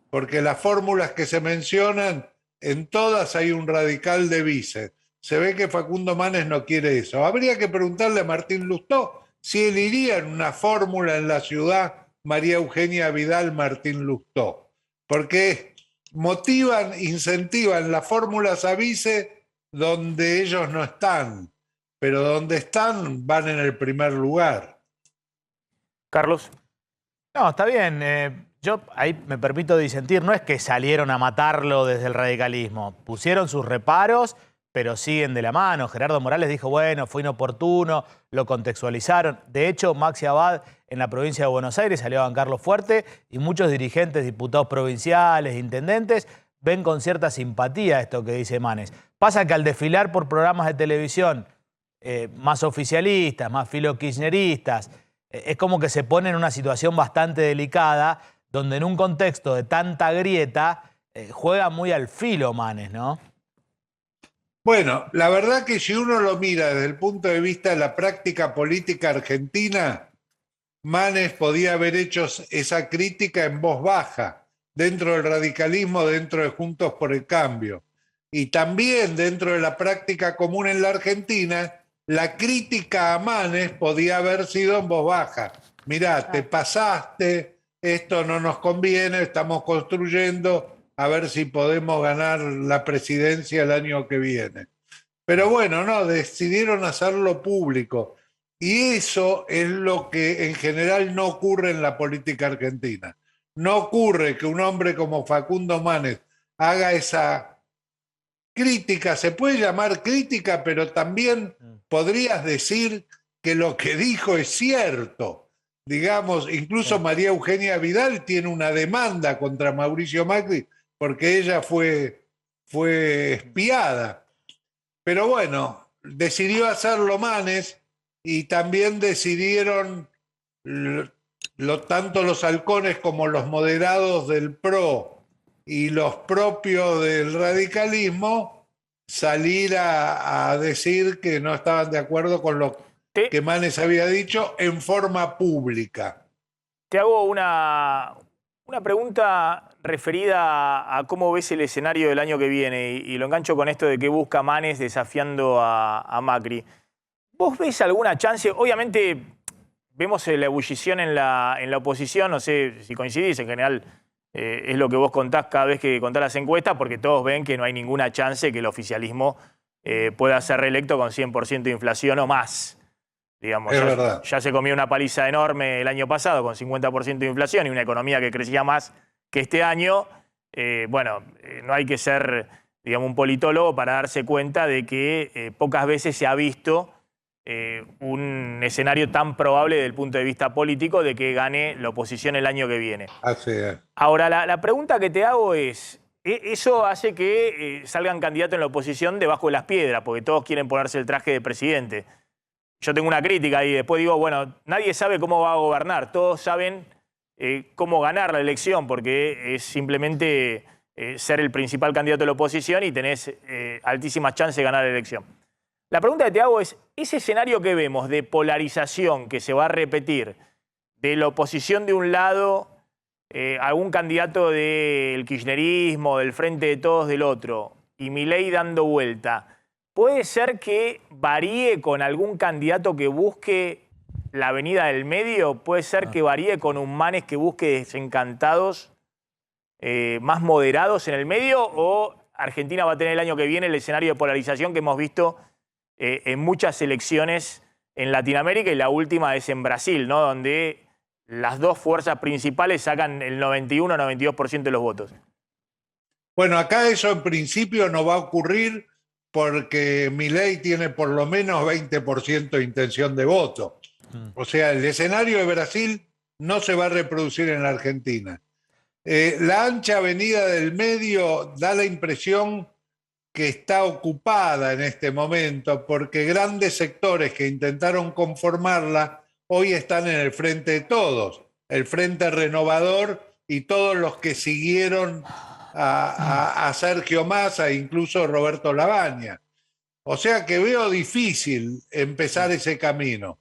porque las fórmulas que se mencionan, en todas hay un radical de vice. Se ve que Facundo Manes no quiere eso. Habría que preguntarle a Martín Lustó si él iría en una fórmula en la ciudad María Eugenia Vidal-Martín Lustó, porque motivan, incentivan las fórmulas a vice donde ellos no están, pero donde están van en el primer lugar. Carlos. No, está bien. Yo ahí me permito disentir. No es que salieron a matarlo desde el radicalismo. Pusieron sus reparos, pero siguen de la mano. Gerardo Morales dijo, bueno, fue inoportuno, lo contextualizaron. De hecho, Maxi Abad en la provincia de Buenos Aires salió a bancarlo fuerte y muchos dirigentes, diputados provinciales, intendentes, ven con cierta simpatía esto que dice Manes. Pasa que al desfilar por programas de televisión más oficialistas, más filokirchneristas, es como que se pone en una situación bastante delicada, donde en un contexto de tanta grieta juega muy al filo Manes, ¿no? Bueno, la verdad que si uno lo mira desde el punto de vista de la práctica política argentina, Manes podía haber hecho esa crítica en voz baja, dentro del radicalismo, dentro de Juntos por el Cambio. Y también dentro de la práctica común en la Argentina, la crítica a Manes podía haber sido en voz baja. Mirá, te pasaste, esto no nos conviene, estamos construyendo, a ver si podemos ganar la presidencia el año que viene. Pero bueno, no, decidieron hacerlo público. Y eso es lo que en general no ocurre en la política argentina. No ocurre que un hombre como Facundo Manes haga esa crítica, se puede llamar crítica, pero también podrías decir que lo que dijo es cierto. Digamos, incluso María Eugenia Vidal tiene una demanda contra Mauricio Macri porque ella fue espiada. Pero bueno, decidió hacerlo Manes y también decidieron tanto los halcones como los moderados del PRO y los propios del radicalismo salir a decir que no estaban de acuerdo con lo que Manes había dicho en forma pública. Te hago una pregunta referida a cómo ves el escenario del año que viene y lo engancho con esto de que busca Manes desafiando a Macri. ¿Vos ves alguna chance? Obviamente vemos la ebullición en la oposición, no sé si coincidís, en general es lo que vos contás cada vez que contás las encuestas, porque todos ven que no hay ninguna chance que el oficialismo pueda ser reelecto con 100% de inflación o más. Digamos, Es verdad. ya se comió una paliza enorme el año pasado con 50% de inflación y una economía que crecía más que este año. No hay que ser, digamos, un politólogo para darse cuenta de que pocas veces se ha visto un escenario tan probable desde el punto de vista político de que gane la oposición el año que viene. Así es. Ahora, la pregunta que te hago es, ¿eso hace que salgan candidatos en la oposición debajo de las piedras? Porque todos quieren ponerse el traje de presidente. Yo tengo una crítica y después digo, bueno, nadie sabe cómo va a gobernar, todos saben cómo ganar la elección, porque es simplemente ser el principal candidato de la oposición y tenés altísimas chances de ganar la elección. La pregunta que te hago es, ese escenario que vemos de polarización que se va a repetir, de la oposición de un lado, algún candidato del kirchnerismo, del Frente de Todos del otro, y Milei dando vuelta, ¿puede ser que varíe con algún candidato que busque la avenida del medio? ¿Puede ser que varíe con un Manes que busque desencantados más moderados en el medio? ¿O Argentina va a tener el año que viene el escenario de polarización que hemos visto en muchas elecciones en Latinoamérica, y la última es en Brasil, ¿no? Donde las dos fuerzas principales sacan el 91-92% de los votos? Bueno, acá eso en principio no va a ocurrir porque Milei tiene por lo menos 20% de intención de voto. O sea, el escenario de Brasil no se va a reproducir en la Argentina. La ancha avenida del medio da la impresión que está ocupada en este momento porque grandes sectores que intentaron conformarla hoy están en el Frente de Todos, el Frente Renovador y todos los que siguieron a Sergio Massa e incluso Roberto Labaña. O sea que veo difícil empezar ese camino.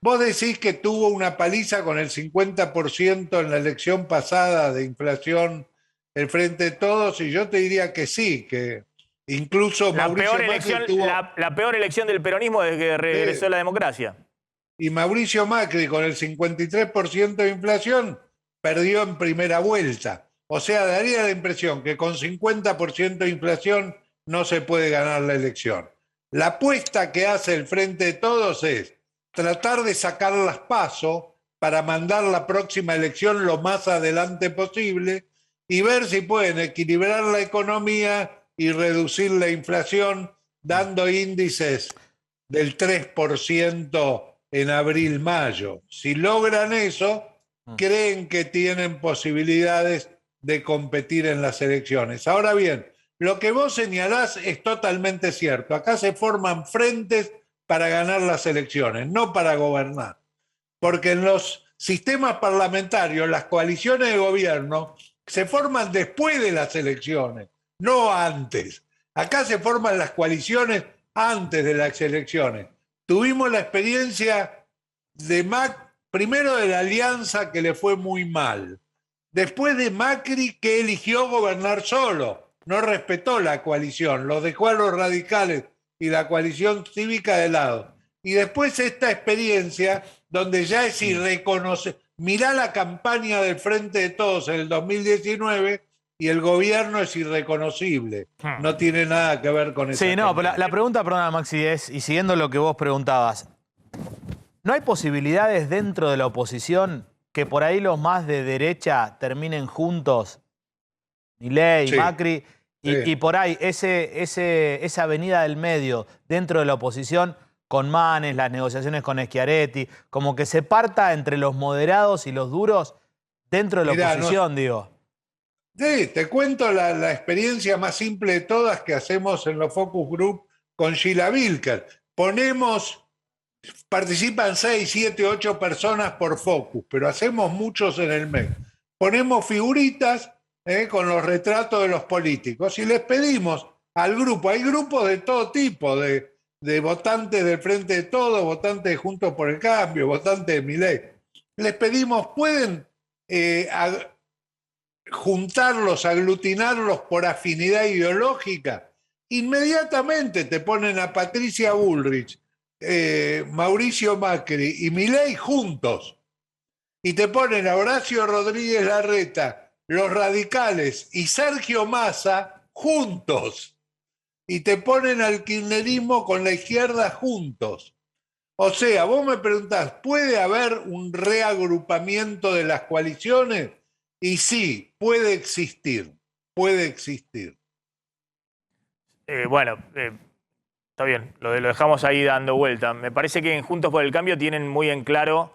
Vos decís que tuvo una paliza con el 50% en la elección pasada de inflación el Frente de Todos, y yo te diría que sí, que incluso La Mauricio peor, Macri elección, tuvo... la peor elección del peronismo desde que regresó la democracia. Y Mauricio Macri con el 53% de inflación perdió en primera vuelta. O sea, daría la impresión que con 50% de inflación no se puede ganar la elección. La apuesta que hace el Frente de Todos es tratar de sacar las PASO para mandar la próxima elección lo más adelante posible y ver si pueden equilibrar la economía y reducir la inflación dando índices del 3% en abril-mayo. Si logran eso, creen que tienen posibilidades de competir en las elecciones. Ahora bien, lo que vos señalás es totalmente cierto. Acá se forman frentes para ganar las elecciones, no para gobernar. Porque en los sistemas parlamentarios, las coaliciones de gobierno se forman después de las elecciones, no antes. Acá se forman las coaliciones antes de las elecciones. Tuvimos la experiencia de primero de la Alianza, que le fue muy mal. Después de Macri, que eligió gobernar solo. No respetó la coalición, lo dejó a los radicales y la coalición cívica de lado. Y después esta experiencia donde ya es irreconocible. Mirá la campaña del Frente de Todos en el 2019 y el gobierno es irreconocible. No tiene nada que ver con eso. Sí, no, pero la pregunta, perdona, Maxi, es, y siguiendo lo que vos preguntabas, ¿no hay posibilidades dentro de la oposición que por ahí los más de derecha terminen juntos, Milei, Sí. Macri, y por ahí esa avenida del medio dentro de la oposición con Manes, las negociaciones con Schiaretti, como que se parta entre los moderados y los duros dentro de la Mirá, oposición, digo? Sí, te cuento la experiencia más simple de todas que hacemos en los Focus Group con Sheila Wilker. Participan 6, 7, 8 personas por Focus, pero hacemos muchos en el mes. Ponemos figuritas con los retratos de los políticos y les pedimos al grupo, hay grupos de todo tipo, de votantes del Frente de Todos, votantes de Juntos por el Cambio, votantes de Milei. Les pedimos, ¿pueden juntarlos, aglutinarlos por afinidad ideológica? Inmediatamente te ponen a Patricia Bullrich, Mauricio Macri y Milei juntos. Y te ponen a Horacio Rodríguez Larreta, los radicales y Sergio Massa juntos. Y te ponen al kirchnerismo con la izquierda juntos. O sea, vos me preguntás, ¿puede haber un reagrupamiento de las coaliciones? Y sí, puede existir, puede existir. Bueno, está bien, lo dejamos ahí dando vuelta. Me parece que en Juntos por el Cambio tienen muy en claro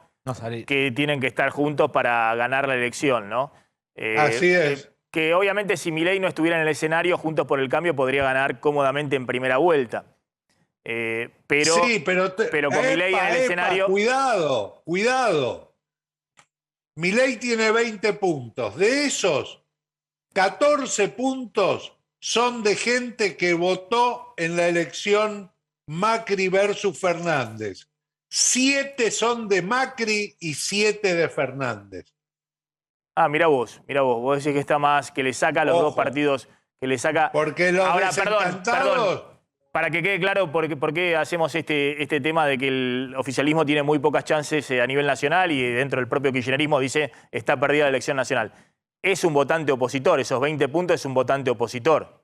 que tienen que estar juntos para ganar la elección, ¿no? Así es. Que obviamente si Milei no estuviera en el escenario, Juntos por el Cambio podría ganar cómodamente en primera vuelta. Pero con Milei en el escenario... Cuidado, cuidado. Milei tiene 20 puntos. De esos, 14 puntos son de gente que votó en la elección Macri versus Fernández. 7 son de Macri y 7 de Fernández. Ah, mira vos. Vos decís que está más, que le saca a los dos partidos, que le saca... Porque los desencantados... Para que quede claro por qué hacemos este tema de que el oficialismo tiene muy pocas chances a nivel nacional y dentro del propio kirchnerismo dice está perdida la elección nacional. Es un votante opositor, esos 20 puntos es un votante opositor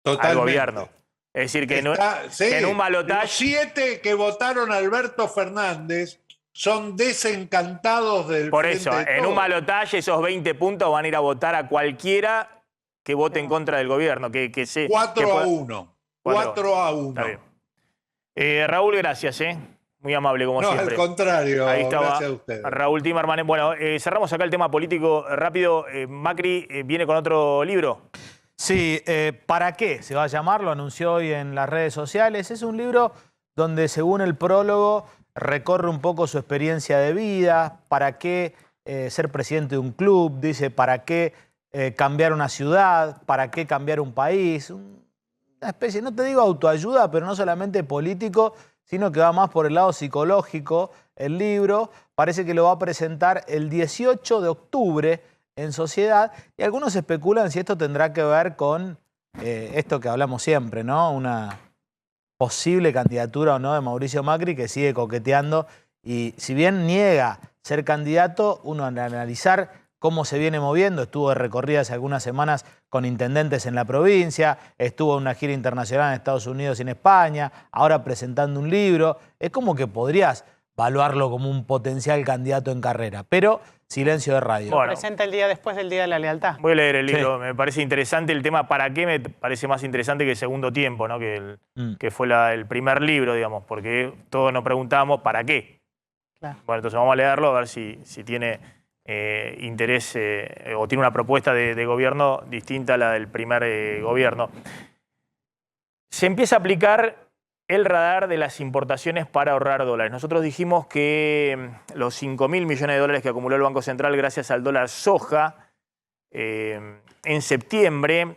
al gobierno. Es decir, que en un balotaje... Los 7 que votaron a Alberto Fernández son desencantados del Por Frente eso, de en un Todos. balotaje esos 20 puntos van a ir a votar a cualquiera que vote en contra del gobierno. 4-1. 4-1. Está bien. Raúl, gracias, muy amable como siempre. No, al contrario, ahí estaba gracias a ustedes. Raúl Timerman. Bueno, cerramos acá el tema político rápido. Macri viene con otro libro. Sí, ¿para qué? Se va a llamar, lo anunció hoy en las redes sociales. Es un libro donde, según el prólogo, recorre un poco su experiencia de vida, para qué ser presidente de un club, dice para qué cambiar una ciudad, para qué cambiar un país, una especie, no te digo autoayuda, pero no solamente político, sino que va más por el lado psicológico. El libro parece que lo va a presentar el 18 de octubre en Sociedad y algunos especulan si esto tendrá que ver con esto que hablamos siempre, ¿no? Una posible candidatura o no de Mauricio Macri, que sigue coqueteando y si bien niega ser candidato, uno al analizar cómo se viene moviendo, estuvo de recorrida hace algunas semanas con intendentes en la provincia, estuvo en una gira internacional en Estados Unidos y en España, ahora presentando un libro. Es como que podrías evaluarlo como un potencial candidato en carrera, pero silencio de radio. Bueno, presenta el día después del Día de la Lealtad. Voy a leer el libro, me parece interesante el tema. ¿Para qué? Me parece más interesante que el segundo tiempo, ¿no? Que fue el primer libro, digamos, porque todos nos preguntábamos ¿para qué? Claro. Bueno, entonces vamos a leerlo a ver si tiene interés o tiene una propuesta de gobierno distinta a la del primer gobierno. Se empieza a aplicar el radar de las importaciones para ahorrar dólares. Nosotros dijimos que los 5.000 millones de dólares que acumuló el Banco Central gracias al dólar soja en septiembre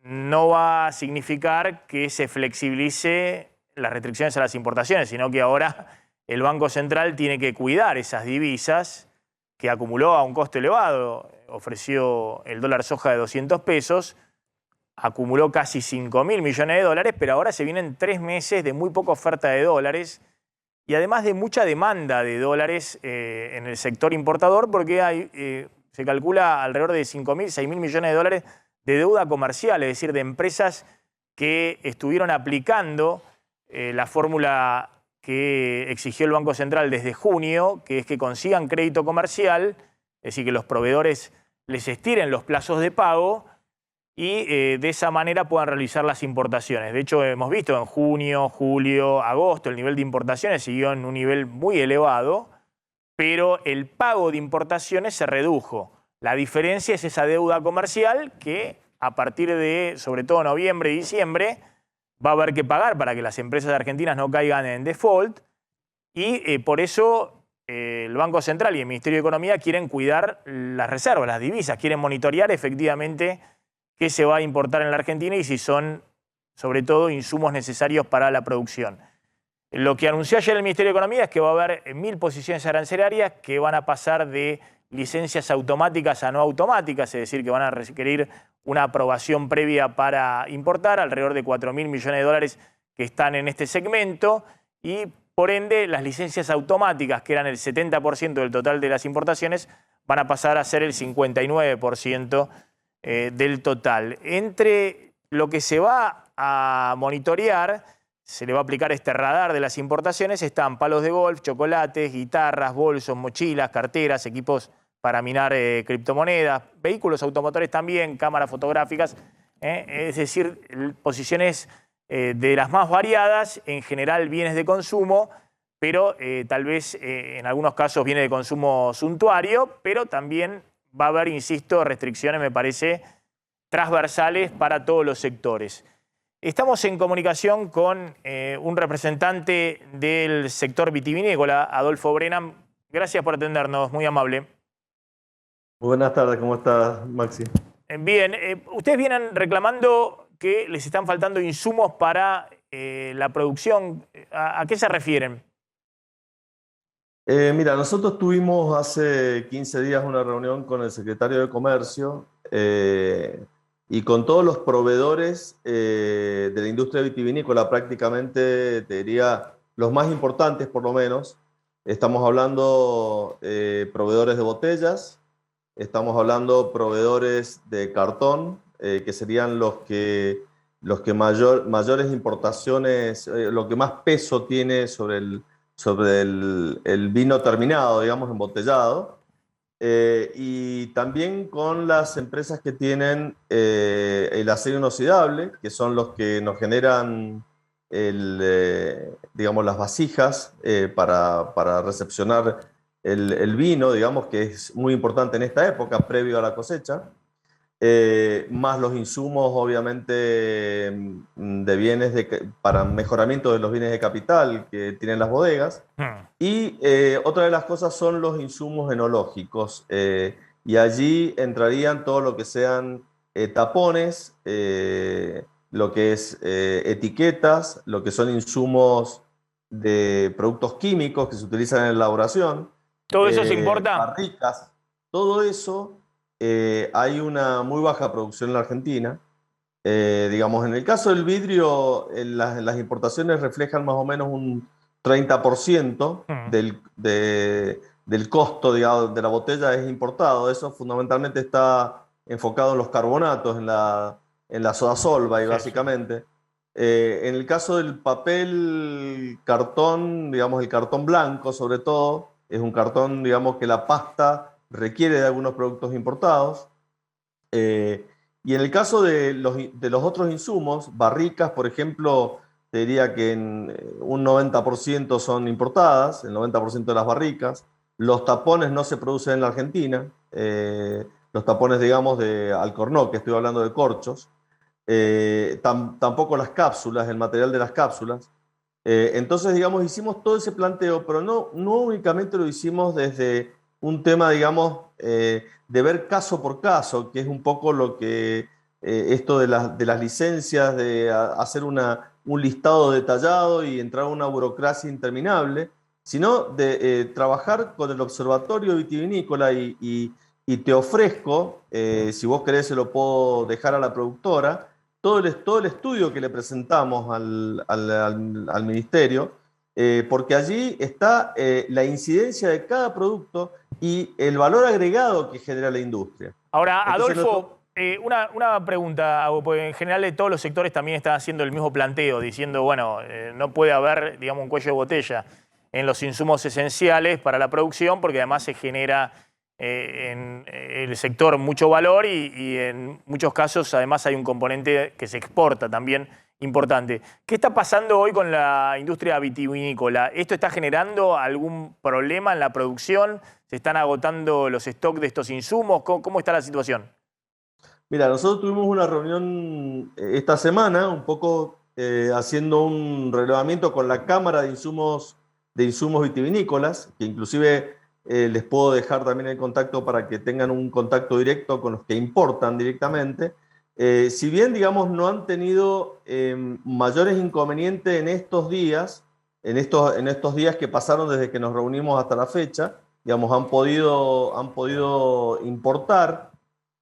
no va a significar que se flexibilice las restricciones a las importaciones, sino que ahora el Banco Central tiene que cuidar esas divisas que acumuló a un costo elevado. Ofreció el dólar soja de 200 pesos, acumuló casi 5.000 millones de dólares, pero ahora se vienen 3 meses de muy poca oferta de dólares y además de mucha demanda de dólares en el sector importador, porque se calcula alrededor de 5.000, 6.000 millones de dólares de deuda comercial, es decir, de empresas que estuvieron aplicando la fórmula que exigió el Banco Central desde junio, que es que consigan crédito comercial, es decir, que los proveedores les estiren los plazos de pago y de esa manera puedan realizar las importaciones. De hecho, hemos visto en junio, julio, agosto, el nivel de importaciones siguió en un nivel muy elevado, pero el pago de importaciones se redujo. La diferencia es esa deuda comercial que a partir de, sobre todo noviembre y diciembre, va a haber que pagar para que las empresas argentinas no caigan en default y por eso el Banco Central y el Ministerio de Economía quieren cuidar las reservas, las divisas, quieren monitorear efectivamente qué se va a importar en la Argentina y si son, sobre todo, insumos necesarios para la producción. Lo que anunció ayer el Ministerio de Economía es que va a haber 1.000 posiciones arancelarias que van a pasar de licencias automáticas a no automáticas, es decir, que van a requerir una aprobación previa para importar, alrededor de 4.000 millones de dólares que están en este segmento y, por ende, las licencias automáticas, que eran el 70% del total de las importaciones, van a pasar a ser el 59% del total. Entre lo que se va a monitorear, se le va a aplicar este radar de las importaciones, están palos de golf, chocolates, guitarras, bolsos, mochilas, carteras, equipos para minar criptomonedas, vehículos automotores también, cámaras fotográficas, es decir, posiciones de las más variadas, en general bienes de consumo, pero tal vez en algunos casos bienes de consumo suntuario, pero también va a haber, insisto, restricciones, me parece, transversales para todos los sectores. Estamos en comunicación con un representante del sector vitivinícola, Adolfo Brennan. Gracias por atendernos, muy amable. Buenas tardes, ¿cómo estás, Maxi? Bien, ustedes vienen reclamando que les están faltando insumos para la producción. ¿A qué se refieren? Mira, nosotros tuvimos hace 15 días una reunión con el secretario de Comercio y con todos los proveedores de la industria vitivinícola, prácticamente, te diría, los más importantes por lo menos. Estamos hablando proveedores de botellas, estamos hablando proveedores de cartón, que serían los que mayores importaciones, lo que más peso tiene sobre el vino terminado, digamos, embotellado. Y también con las empresas que tienen el acero inoxidable, que son los que nos generan digamos, las vasijas para recepcionar el vino, digamos, que es muy importante en esta época, previo a la cosecha, más los insumos, obviamente, de bienes para mejoramiento de los bienes de capital que tienen las bodegas. Y otra de las cosas son los insumos enológicos, y allí entrarían todo lo que sean tapones, lo que es etiquetas, lo que son insumos de productos químicos que se utilizan en la elaboración. ¿Todo eso se importa? Barricas, todo eso. Hay una muy baja producción en la Argentina. Digamos, en el caso del vidrio, las importaciones reflejan más o menos un 30% del costo, digamos, de la botella es importado. Eso fundamentalmente está enfocado en los carbonatos, en la soda solva, y básicamente. En el caso del papel, cartón, digamos, el cartón blanco sobre todo, es un cartón, digamos, que la pasta requiere de algunos productos importados. Y en el caso de los otros insumos, barricas, por ejemplo, te diría que un 90% son importadas, el 90% de las barricas. Los tapones no se producen en la Argentina, los tapones, digamos, de Alcornoque, estoy hablando de corchos. Tampoco las cápsulas, el material de las cápsulas. Entonces, digamos, hicimos todo ese planteo, pero no únicamente lo hicimos desde un tema, digamos, de ver caso por caso, que es un poco lo que esto de las licencias, de hacer un listado detallado y entrar a una burocracia interminable, sino de trabajar con el Observatorio Vitivinícola y te ofrezco, si vos querés se lo puedo dejar a la productora, todo el estudio que le presentamos al Ministerio, porque allí está la incidencia de cada producto y el valor agregado que genera la industria. Ahora, Adolfo, una pregunta, porque en general todos los sectores también están haciendo el mismo planteo, diciendo, bueno, no puede haber, digamos, un cuello de botella en los insumos esenciales para la producción, porque además se genera en el sector mucho valor y en muchos casos además hay un componente que se exporta también importante. ¿Qué está pasando hoy con la industria vitivinícola? ¿Esto está generando algún problema en la producción? ¿Se están agotando los stocks de estos insumos? ¿Cómo está la situación? Mira, nosotros tuvimos una reunión esta semana, un poco haciendo un relevamiento con la Cámara de Insumos Vitivinícolas, que inclusive les puedo dejar también el contacto para que tengan un contacto directo con los que importan directamente. Si bien, digamos, no han tenido mayores inconvenientes en estos días, en estos días que pasaron desde que nos reunimos hasta la fecha, digamos, han podido importar.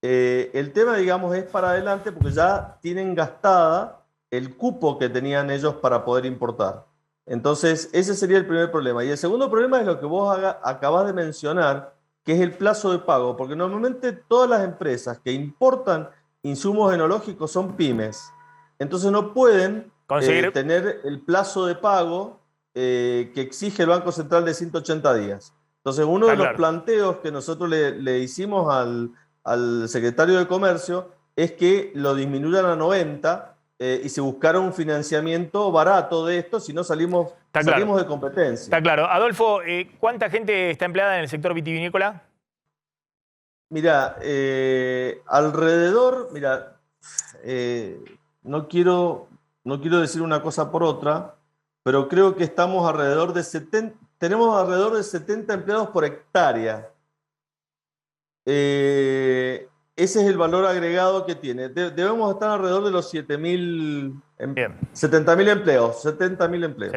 El tema, digamos, es para adelante porque ya tienen gastada el cupo que tenían ellos para poder importar. Entonces, ese sería el primer problema. Y el segundo problema es lo que vos acabás de mencionar, que es el plazo de pago, porque normalmente todas las empresas que importan insumos enológicos son pymes, entonces no pueden tener el plazo de pago que exige el Banco Central de 180 días. Entonces, uno de los planteos que nosotros le hicimos al secretario de Comercio es que lo disminuyan a 90 y se buscara un financiamiento barato de esto, si no salimos de competencia. Está claro. Adolfo, ¿cuánta gente está empleada en el sector vitivinícola? Mira, alrededor, no quiero decir una cosa por otra, pero creo que estamos alrededor de 70, tenemos alrededor de 70 empleados por hectárea. Ese es el valor agregado que tiene. Debemos estar alrededor de los 70.000 empleos. 70.000 empleos. 70.000 empleos.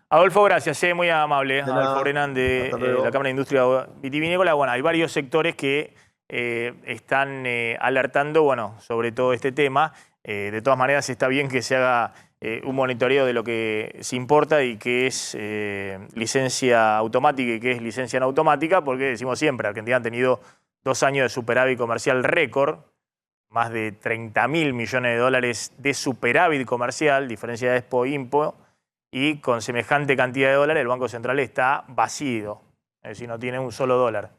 Adolfo, gracias, muy amable. Adolfo Brennan de la Cámara de Industria Vitivinícola. Bueno, hay varios sectores que están alertando, sobre todo este tema. De todas maneras, está bien que se haga un monitoreo de lo que se importa y que es licencia automática y que es licencia no automática, porque decimos siempre, Argentina ha tenido 2 años de superávit comercial récord, más de 30.000 millones de dólares de superávit comercial, diferencia de Expo-Impo, y con semejante cantidad de dólares el Banco Central está vacío, es decir, no tiene un solo dólar.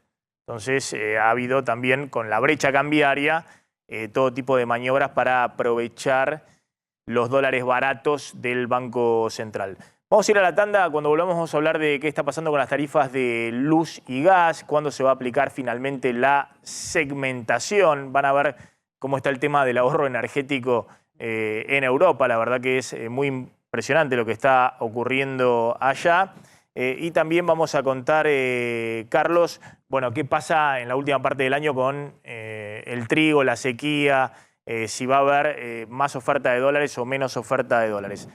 Entonces ha habido también con la brecha cambiaria todo tipo de maniobras para aprovechar los dólares baratos del Banco Central. Vamos a ir a la tanda. Cuando volvamos vamos a hablar de qué está pasando con las tarifas de luz y gas, cuándo se va a aplicar finalmente la segmentación. Van a ver cómo está el tema del ahorro energético en Europa. La verdad que es muy impresionante lo que está ocurriendo allá. Y también vamos a contar, Carlos, qué pasa en la última parte del año con el trigo, la sequía, si va a haber más oferta de dólares o menos oferta de dólares.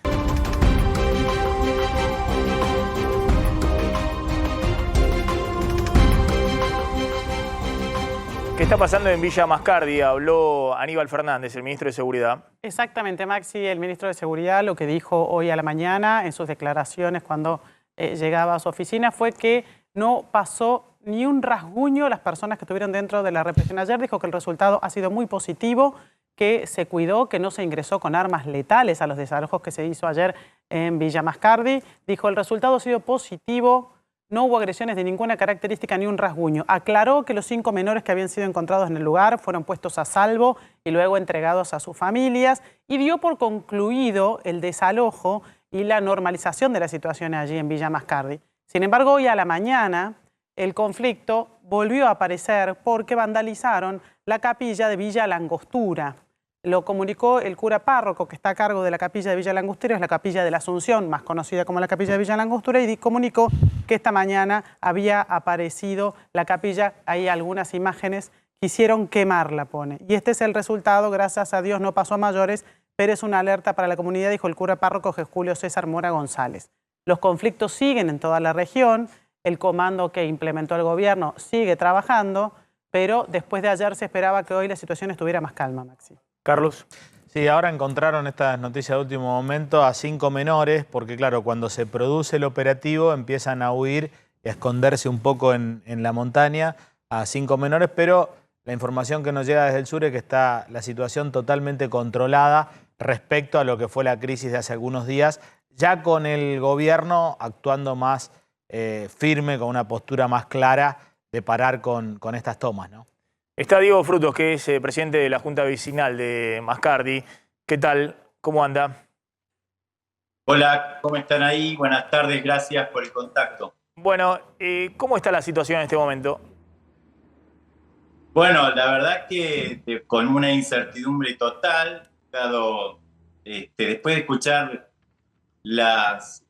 ¿Qué está pasando en Villa Mascardi? Habló Aníbal Fernández, el ministro de Seguridad. Exactamente, Maxi, el ministro de Seguridad lo que dijo hoy a la mañana en sus declaraciones cuando llegaba a su oficina fue que no pasó ni un rasguño las personas que estuvieron dentro de la represión ayer. Dijo que el resultado ha sido muy positivo, que se cuidó, que no se ingresó con armas letales a los desalojos que se hizo ayer en Villa Mascardi. Dijo el resultado ha sido positivo. No hubo agresiones de ninguna característica ni un rasguño. Aclaró que los 5 menores que habían sido encontrados en el lugar fueron puestos a salvo y luego entregados a sus familias y dio por concluido el desalojo y la normalización de la situación allí en Villa Mascardi. Sin embargo, hoy a la mañana el conflicto volvió a aparecer porque vandalizaron la capilla de Villa Langostura. Lo comunicó el cura párroco que está a cargo de la capilla de Villa Langostura, es la capilla de la Asunción, más conocida como la capilla de Villa Langostura, y comunicó que esta mañana había aparecido la capilla. Hay algunas imágenes, quisieron quemarla, pone. Y este es el resultado, gracias a Dios no pasó a mayores, pero es una alerta para la comunidad, dijo el cura párroco Julio César Mora González. Los conflictos siguen en toda la región, el comando que implementó el gobierno sigue trabajando, pero después de ayer se esperaba que hoy la situación estuviera más calma, Maxi. Carlos. Sí, ahora encontraron estas noticias de último momento a 5 menores, porque claro, cuando se produce el operativo empiezan a huir y a esconderse un poco en la montaña a 5 menores, pero la información que nos llega desde el sur es que está la situación totalmente controlada respecto a lo que fue la crisis de hace algunos días, ya con el gobierno actuando más firme, con una postura más clara de parar con estas tomas, ¿no? Está Diego Frutos, que es presidente de la Junta Vecinal de Mascardi. ¿Qué tal? ¿Cómo anda? Hola, ¿cómo están ahí? Buenas tardes, gracias por el contacto. Bueno, ¿cómo está la situación en este momento? Bueno, la verdad que con una incertidumbre total, dado después de escuchar las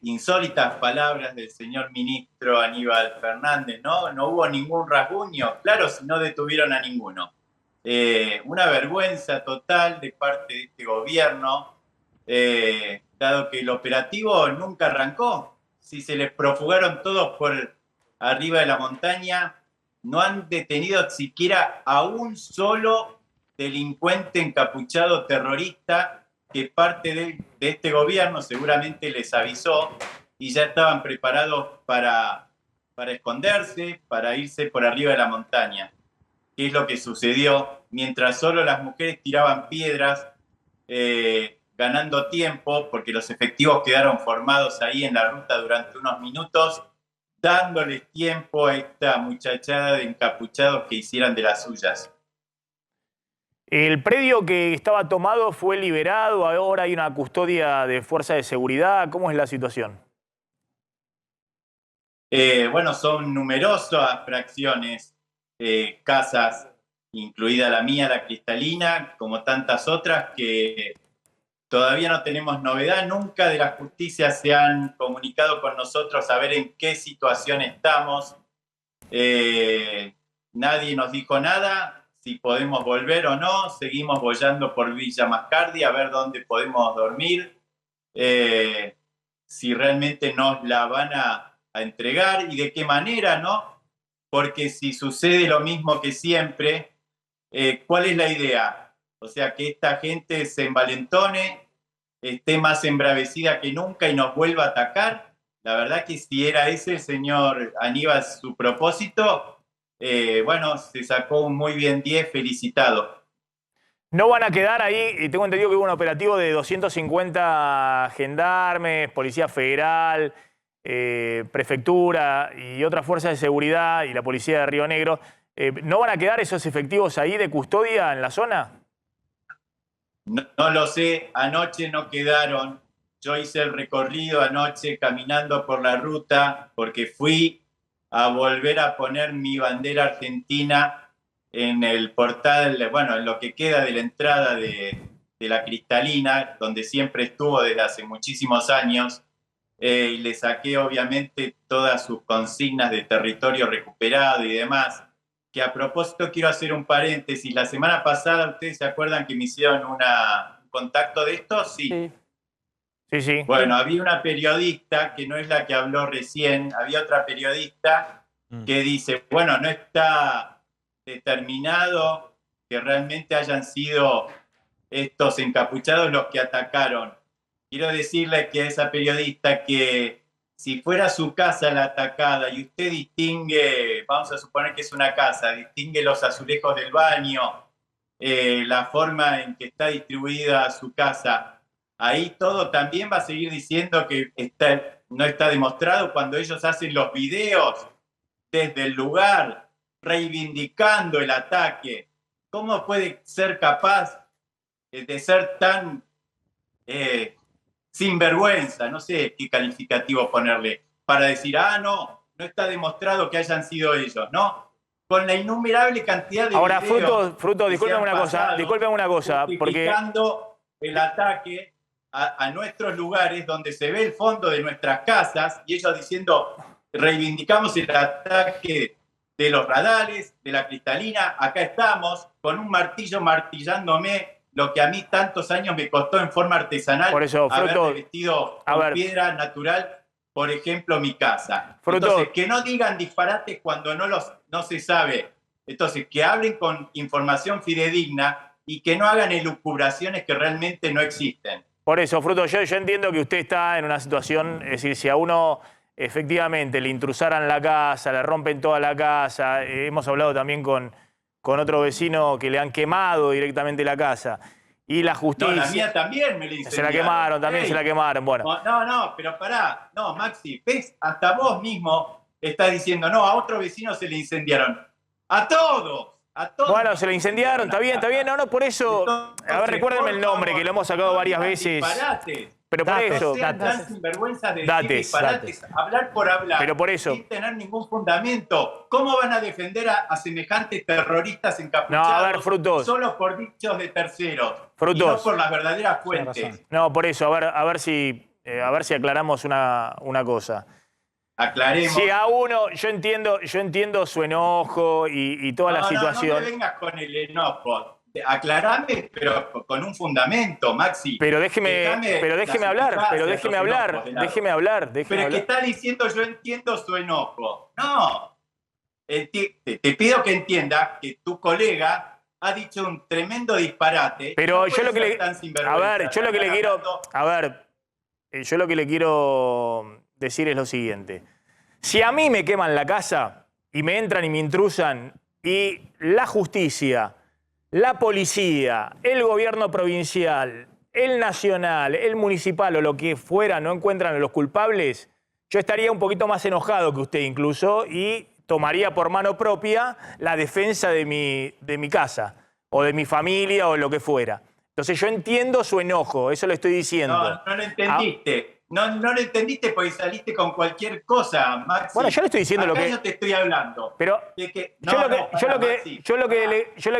insólitas palabras del señor ministro Aníbal Fernández, no hubo ningún rasguño, claro, si no detuvieron a ninguno. Una vergüenza total de parte de este gobierno, dado que el operativo nunca arrancó. Si se les profugaron todos por arriba de la montaña, no han detenido siquiera a un solo delincuente encapuchado terrorista que parte de este gobierno seguramente les avisó y ya estaban preparados para para esconderse, para irse por arriba de la montaña. ¿Qué es lo que sucedió? Mientras solo las mujeres tiraban piedras, ganando tiempo, porque los efectivos quedaron formados ahí en la ruta durante unos minutos, dándoles tiempo a esta muchachada de encapuchados que hicieran de las suyas. El predio que estaba tomado fue liberado, ahora hay una custodia de fuerza de seguridad. ¿Cómo es la situación? Bueno, son numerosas fracciones, casas, incluida la mía, la Cristalina, como tantas otras, que todavía no tenemos novedad. Nunca de la justicia se han comunicado con nosotros a ver en qué situación estamos. Nadie nos dijo nada, si podemos volver o no. Seguimos boyando por Villa Mascardi a ver dónde podemos dormir, si realmente nos la van a entregar y de qué manera, ¿no? Porque si sucede lo mismo que siempre, ¿cuál es la idea? O sea, que esta gente se envalentone, esté más embravecida que nunca y nos vuelva a atacar. La verdad que si era ese, señor Aníbal, su propósito, bueno, se sacó un muy bien 10, felicitado. No van a quedar ahí, tengo entendido que hubo un operativo de 250 gendarmes, Policía Federal, Prefectura y otras fuerzas de seguridad y la Policía de Río Negro. ¿No van a quedar esos efectivos ahí de custodia en la zona? No lo sé, anoche no quedaron. Yo hice el recorrido anoche caminando por la ruta porque fui a volver a poner mi bandera argentina en el portal, bueno, en lo que queda de la entrada de la Cristalina, donde siempre estuvo desde hace muchísimos años. Y le saqué obviamente todas sus consignas de territorio recuperado y demás, que a propósito quiero hacer un paréntesis. La semana pasada, ¿ustedes se acuerdan que me hicieron un contacto de esto? Sí. Sí. Bueno, había una periodista, que no es la que habló recién, había otra periodista que dice, bueno, no está determinado que realmente hayan sido estos encapuchados los que atacaron. Quiero decirle que a esa periodista que si fuera su casa la atacada y usted distingue, vamos a suponer que es una casa, distingue los azulejos del baño, la forma en que está distribuida su casa, ahí todo también va a seguir diciendo que no está demostrado cuando ellos hacen los videos desde el lugar, reivindicando el ataque. ¿Cómo puede ser capaz de ser tan sinvergüenza, no sé qué calificativo ponerle, para decir, no está demostrado que hayan sido ellos, ¿no? Con la innumerable cantidad de ahora, videos Fruto, discúlpeme una cosa, porque el ataque a nuestros lugares donde se ve el fondo de nuestras casas y ellos diciendo, reivindicamos el ataque de los radares, de la Cristalina, acá estamos, con un martillo martillándome lo que a mí tantos años me costó en forma artesanal por eso, haber revestido con piedra natural, por ejemplo, mi casa. Entonces, que no digan disparates cuando no se sabe. Entonces, que hablen con información fidedigna y que no hagan elucubraciones que realmente no existen. Por eso, Fruto, yo entiendo que usted está en una situación, es decir, si a uno efectivamente le intrusaran la casa, le rompen toda la casa, hemos hablado también con otro vecino que le han quemado directamente la casa. Y la justicia... No, la mía también me la incendiaron. Se la quemaron, también se la quemaron, bueno. No, pero pará. No, Maxi, ¿ves? Hasta vos mismo estás diciendo, no, a otro vecino se le incendiaron. ¡A todos! Bueno, se le incendiaron, está bien. No, por eso... Entonces, a ver, recuérdenme el nombre, que lo hemos sacado varias veces. Disparates. Pero por eso... No sean tan sinvergüenza de decir disparates, hablar por hablar, pero por eso, sin tener ningún fundamento. ¿Cómo van a defender a semejantes terroristas encapuchados? No, a ver, Frutos, solo por dichos de terceros, Frutos, y no por las verdaderas fuentes? No, por eso, a ver si aclaramos una cosa. Aclaremos. Si a uno, yo entiendo su enojo y toda la situación. No me vengas con el enojo. Aclarame, pero con un fundamento, Maxi. Pero déjeme hablar. Pero es que está diciendo yo entiendo su enojo. No. Te pido que entiendas que tu colega ha dicho un tremendo disparate. Pero yo lo que le quiero decir es lo siguiente. Si a mí me queman la casa y me entran y me intrusan y la justicia, la policía, el gobierno provincial, el nacional, el municipal o lo que fuera no encuentran a los culpables, yo estaría un poquito más enojado que usted incluso y tomaría por mano propia la defensa de mi casa o de mi familia o lo que fuera. Entonces yo entiendo su enojo, eso lo estoy diciendo. No lo entendiste. No lo entendiste porque saliste con cualquier cosa, Maxi. Bueno, yo le estoy diciendo Acá lo que... yo te estoy hablando. Pero yo lo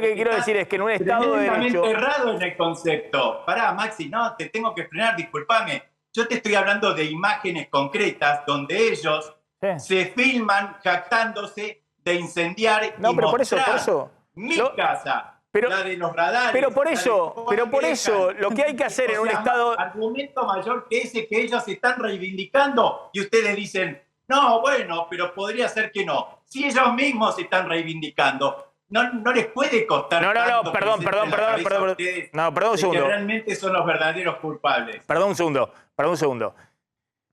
que quiero decir es que en un Estado de Derecho... Tremendamente errado en el concepto. Pará, Maxi, no, te tengo que frenar, discúlpame. Yo te estoy hablando de imágenes concretas donde ellos se filman jactándose de incendiar y pero por eso, mi casa. La de los radares. Pero por eso, lo que hay que hacer en un Estado... Argumento mayor que ese que ellos se están reivindicando y ustedes dicen, no, bueno, pero podría ser que no. Si ellos mismos se están reivindicando, no les puede costar tanto perdón un segundo. que realmente son los verdaderos culpables. Perdón un segundo.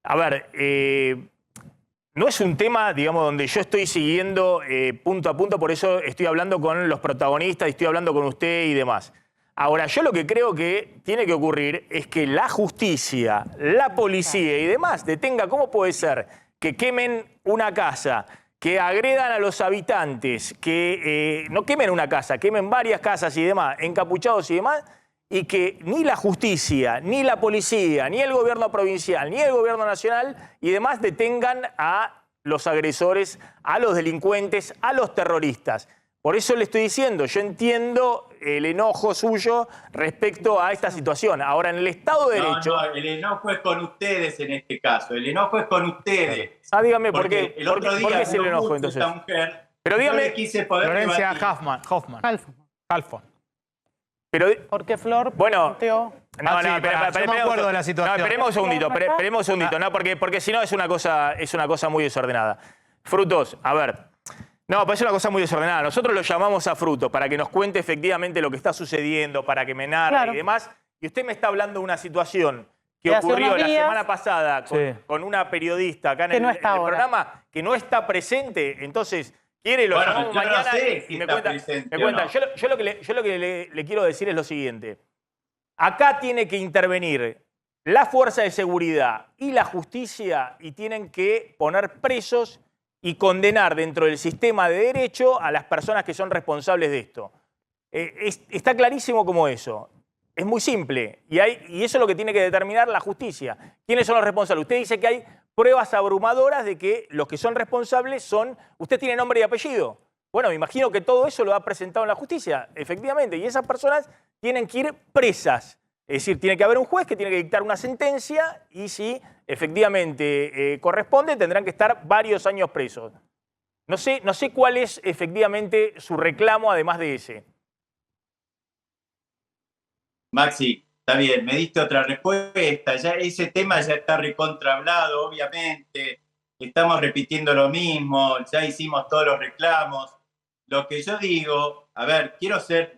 A ver, no es un tema, digamos, donde yo estoy siguiendo punto a punto, por eso estoy hablando con los protagonistas, estoy hablando con usted y demás. Ahora, yo lo que creo que tiene que ocurrir es que la justicia, la policía y demás detenga. ¿Cómo puede ser que quemen una casa, que agredan a los habitantes, que no quemen una casa, quemen varias casas y demás, encapuchados y demás, y que ni la justicia, ni la policía, ni el gobierno provincial, ni el gobierno nacional y demás detengan a los agresores, a los delincuentes, a los terroristas? Por eso le estoy diciendo, yo entiendo el enojo suyo respecto a esta situación. Ahora, en el Estado de Derecho... No, el enojo es con ustedes en este caso. El enojo es con ustedes. Dígame, ¿por qué? El otro día ¿Por qué es el enojo, entonces? Esta mujer, pero dígame... Florencia Halfon. Pero, ¿por qué Flor? Bueno, planteó? No, yo me acuerdo de la situación. No, esperemos un segundito, no, porque si no es una cosa muy desordenada. Frutos, a ver. No, pues es una cosa muy desordenada. Nosotros lo llamamos a Frutos para que nos cuente efectivamente lo que está sucediendo, para que me narre y demás. Y usted me está hablando de una situación que ocurrió la semana pasada con una periodista acá en el programa que no está presente. Entonces, quiere lo llamamos mañana y me cuenta. Yo lo que le quiero decir es lo siguiente. Acá tiene que intervenir la fuerza de seguridad y la justicia y tienen que poner presos y condenar dentro del sistema de derecho a las personas que son responsables de esto. Está clarísimo como eso. Es muy simple. Y eso es lo que tiene que determinar la justicia. ¿Quiénes son los responsables? Usted dice que hay pruebas abrumadoras de que los que son responsables son... ¿Usted tiene nombre y apellido? Bueno, me imagino que todo eso lo ha presentado en la justicia, efectivamente. Y esas personas tienen que ir presas. Es decir, tiene que haber un juez que tiene que dictar una sentencia y si efectivamente corresponde, tendrán que estar varios años presos. No sé cuál es efectivamente su reclamo además de ese. Maxi, está bien, me diste otra respuesta. Ya ese tema ya está recontrahablado, obviamente. Estamos repitiendo lo mismo, ya hicimos todos los reclamos. Lo que yo digo, a ver,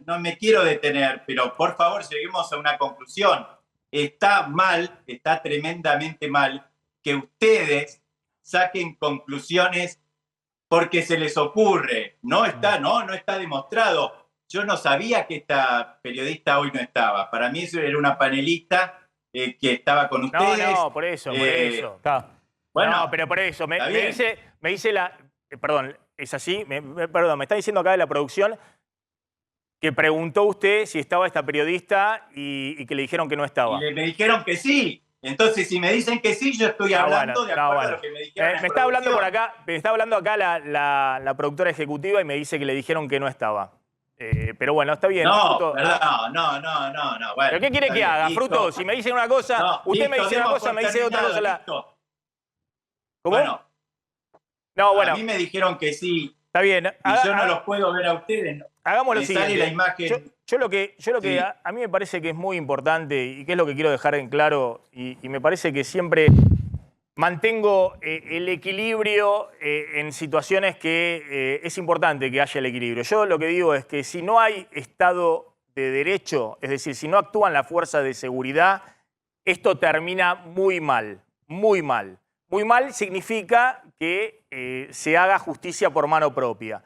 no me quiero detener, pero por favor lleguemos a una conclusión. Está mal, está tremendamente mal que ustedes saquen conclusiones porque se les ocurre. No está demostrado. Yo no sabía que esta periodista hoy no estaba. Para mí eso era una panelista que estaba con ustedes. No, por eso. Bueno, no, pero por eso. Me dice la... Perdón, es así. Perdón, me está diciendo acá de la producción que preguntó usted si estaba esta periodista y que le dijeron que no estaba. Y me dijeron que sí. Entonces, si me dicen que sí, yo estoy hablando de acuerdo a lo que me dijeron. Me está hablando acá la productora ejecutiva y me dice que le dijeron que no estaba. Pero bueno, está bien. No, Fruto. no. Bueno, ¿pero qué quiere que haga, Fruto? Si me dicen una cosa, usted me dice una cosa, me dice otra cosa. ¿Cómo? Bueno, a mí me dijeron que sí. Está bien. Y yo no los puedo ver a ustedes. ¿No? Hagamos lo siguiente. Sale la imagen. Yo lo que a mí me parece que es muy importante y que es lo que quiero dejar en claro y me parece que siempre mantengo el equilibrio en situaciones que es importante que haya el equilibrio. Yo lo que digo es que si no hay Estado de Derecho, es decir, si no actúan las fuerzas de seguridad, esto termina muy mal, muy mal. Muy mal significa que se haga justicia por mano propia.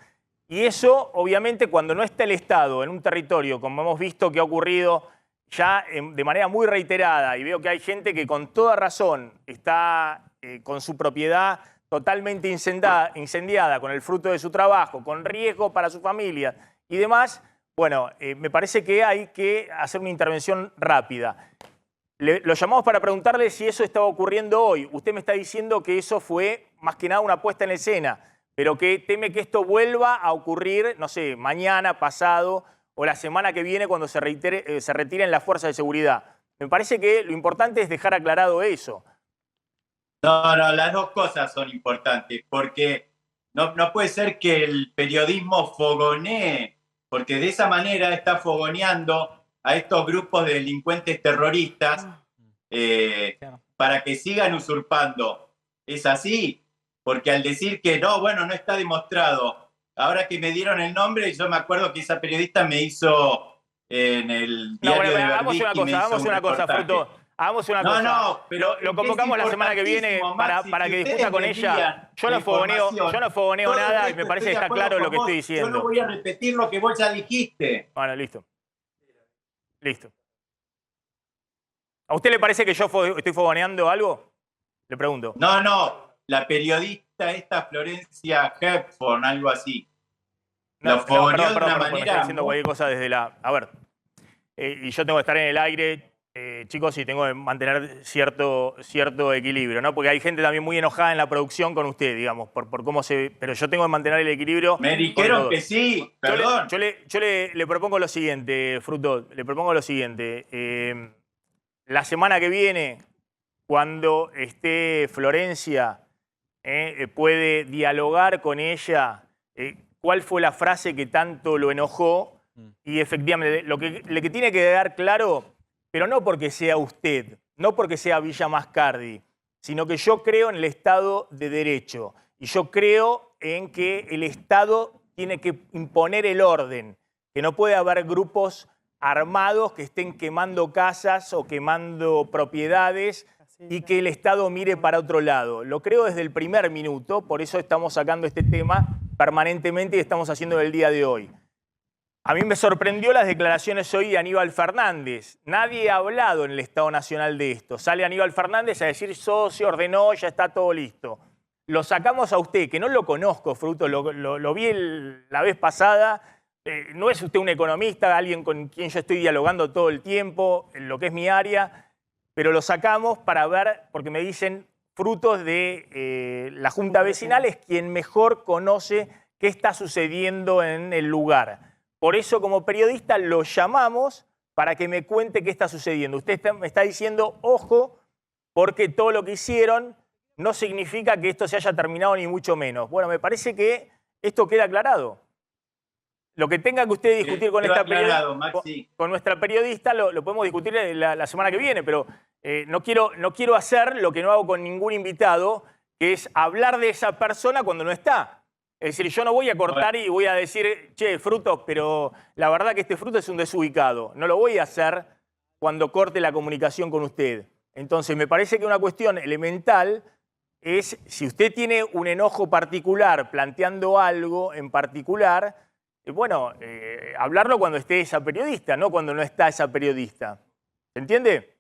Y eso, obviamente, cuando no está el Estado en un territorio, como hemos visto que ha ocurrido ya de manera muy reiterada, y veo que hay gente que con toda razón está con su propiedad totalmente incendiada, con el fruto de su trabajo, con riesgo para su familia y demás, bueno, me parece que hay que hacer una intervención rápida. Lo llamamos para preguntarle si eso estaba ocurriendo hoy. Usted me está diciendo que eso fue más que nada una puesta en escena, pero que teme que esto vuelva a ocurrir, no sé, mañana, pasado o la semana que viene cuando se retiren las fuerzas de seguridad. Me parece que lo importante es dejar aclarado eso. No, las dos cosas son importantes, porque no puede ser que el periodismo fogonee, porque de esa manera está fogoneando a estos grupos de delincuentes terroristas para que sigan usurpando. Es así, porque al decir que no, bueno, no está demostrado, ahora que me dieron el nombre, yo me acuerdo que esa periodista me hizo en el diario de Berlín. Hagamos una cosa, Fruto. Hagamos una cosa. No, pero lo convocamos la semana que viene para que discuta con ella. Yo no fogoneo nada y me parece que está claro lo que estoy diciendo. Yo no voy a repetir lo que vos ya dijiste. Bueno, listo. Listo. ¿A usted le parece que yo estoy fogoneando algo? Le pregunto. No. La periodista esta Florencia Hepburn, algo así. Lo fogoneó de una manera... Me estoy diciendo cualquier cosa desde la... A ver. Y yo tengo que estar en el aire... chicos, y tengo que mantener cierto equilibrio, ¿no? Porque hay gente también muy enojada en la producción con usted, digamos, por cómo se... Pero yo tengo que mantener el equilibrio. Me dijeron que sí, perdón. Yo le propongo lo siguiente, Fruto, le propongo lo siguiente. La semana que viene, cuando esté Florencia, puede dialogar con ella cuál fue la frase que tanto lo enojó y efectivamente lo que tiene que quedar claro... Pero no porque sea usted, no porque sea Villa Mascardi, sino que yo creo en el Estado de Derecho. Y yo creo en que el Estado tiene que imponer el orden, que no puede haber grupos armados que estén quemando casas o quemando propiedades y que el Estado mire para otro lado. Lo creo desde el primer minuto, por eso estamos sacando este tema permanentemente y estamos haciendo el día de hoy. A mí me sorprendió las declaraciones hoy de Aníbal Fernández. Nadie ha hablado en el Estado Nacional de esto. Sale Aníbal Fernández a decir, se ordenó, ya está todo listo. Lo sacamos a usted, que no lo conozco, Fruto, lo vi la vez pasada. No es usted un economista, alguien con quien yo estoy dialogando todo el tiempo, en lo que es mi área, pero lo sacamos para ver, porque me dicen, Frutos de la Junta Vecinal es quien mejor conoce qué está sucediendo en el lugar. Por eso, como periodista, lo llamamos para que me cuente qué está sucediendo. Usted me está diciendo, ojo, porque todo lo que hicieron no significa que esto se haya terminado, ni mucho menos. Bueno, me parece que esto queda aclarado. Lo que tenga que usted discutir con nuestra periodista, lo podemos discutir la semana que viene, pero no quiero hacer lo que no hago con ningún invitado, que es hablar de esa persona cuando no está. Es decir, yo no voy a cortar y voy a decir, che, Fruto, pero la verdad que este Fruto es un desubicado. No lo voy a hacer cuando corte la comunicación con usted. Entonces, me parece que una cuestión elemental es, si usted tiene un enojo particular planteando algo en particular, bueno, hablarlo cuando esté esa periodista, no cuando no está esa periodista. ¿Se entiende?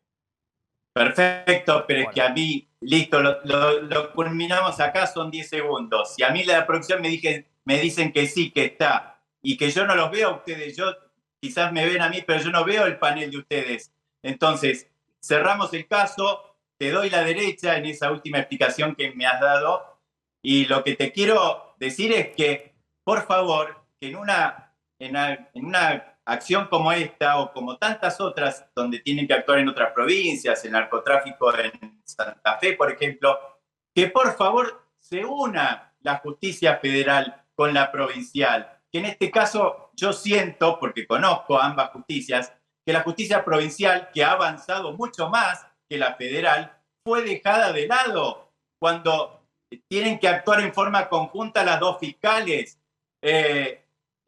Perfecto, pero es que a mí, listo, lo culminamos acá, son 10 segundos. Si a mí la producción me dicen que sí, que está, y que yo no los veo a ustedes, quizás me ven a mí, pero yo no veo el panel de ustedes. Entonces, cerramos el caso, te doy la derecha en esa última explicación que me has dado, y lo que te quiero decir es que, por favor, que en una acción como esta o como tantas otras donde tienen que actuar en otras provincias, el narcotráfico en Santa Fe, por ejemplo, que por favor se una la justicia federal con la provincial. Que en este caso yo siento, porque conozco ambas justicias, que la justicia provincial, que ha avanzado mucho más que la federal, fue dejada de lado cuando tienen que actuar en forma conjunta las dos fiscales.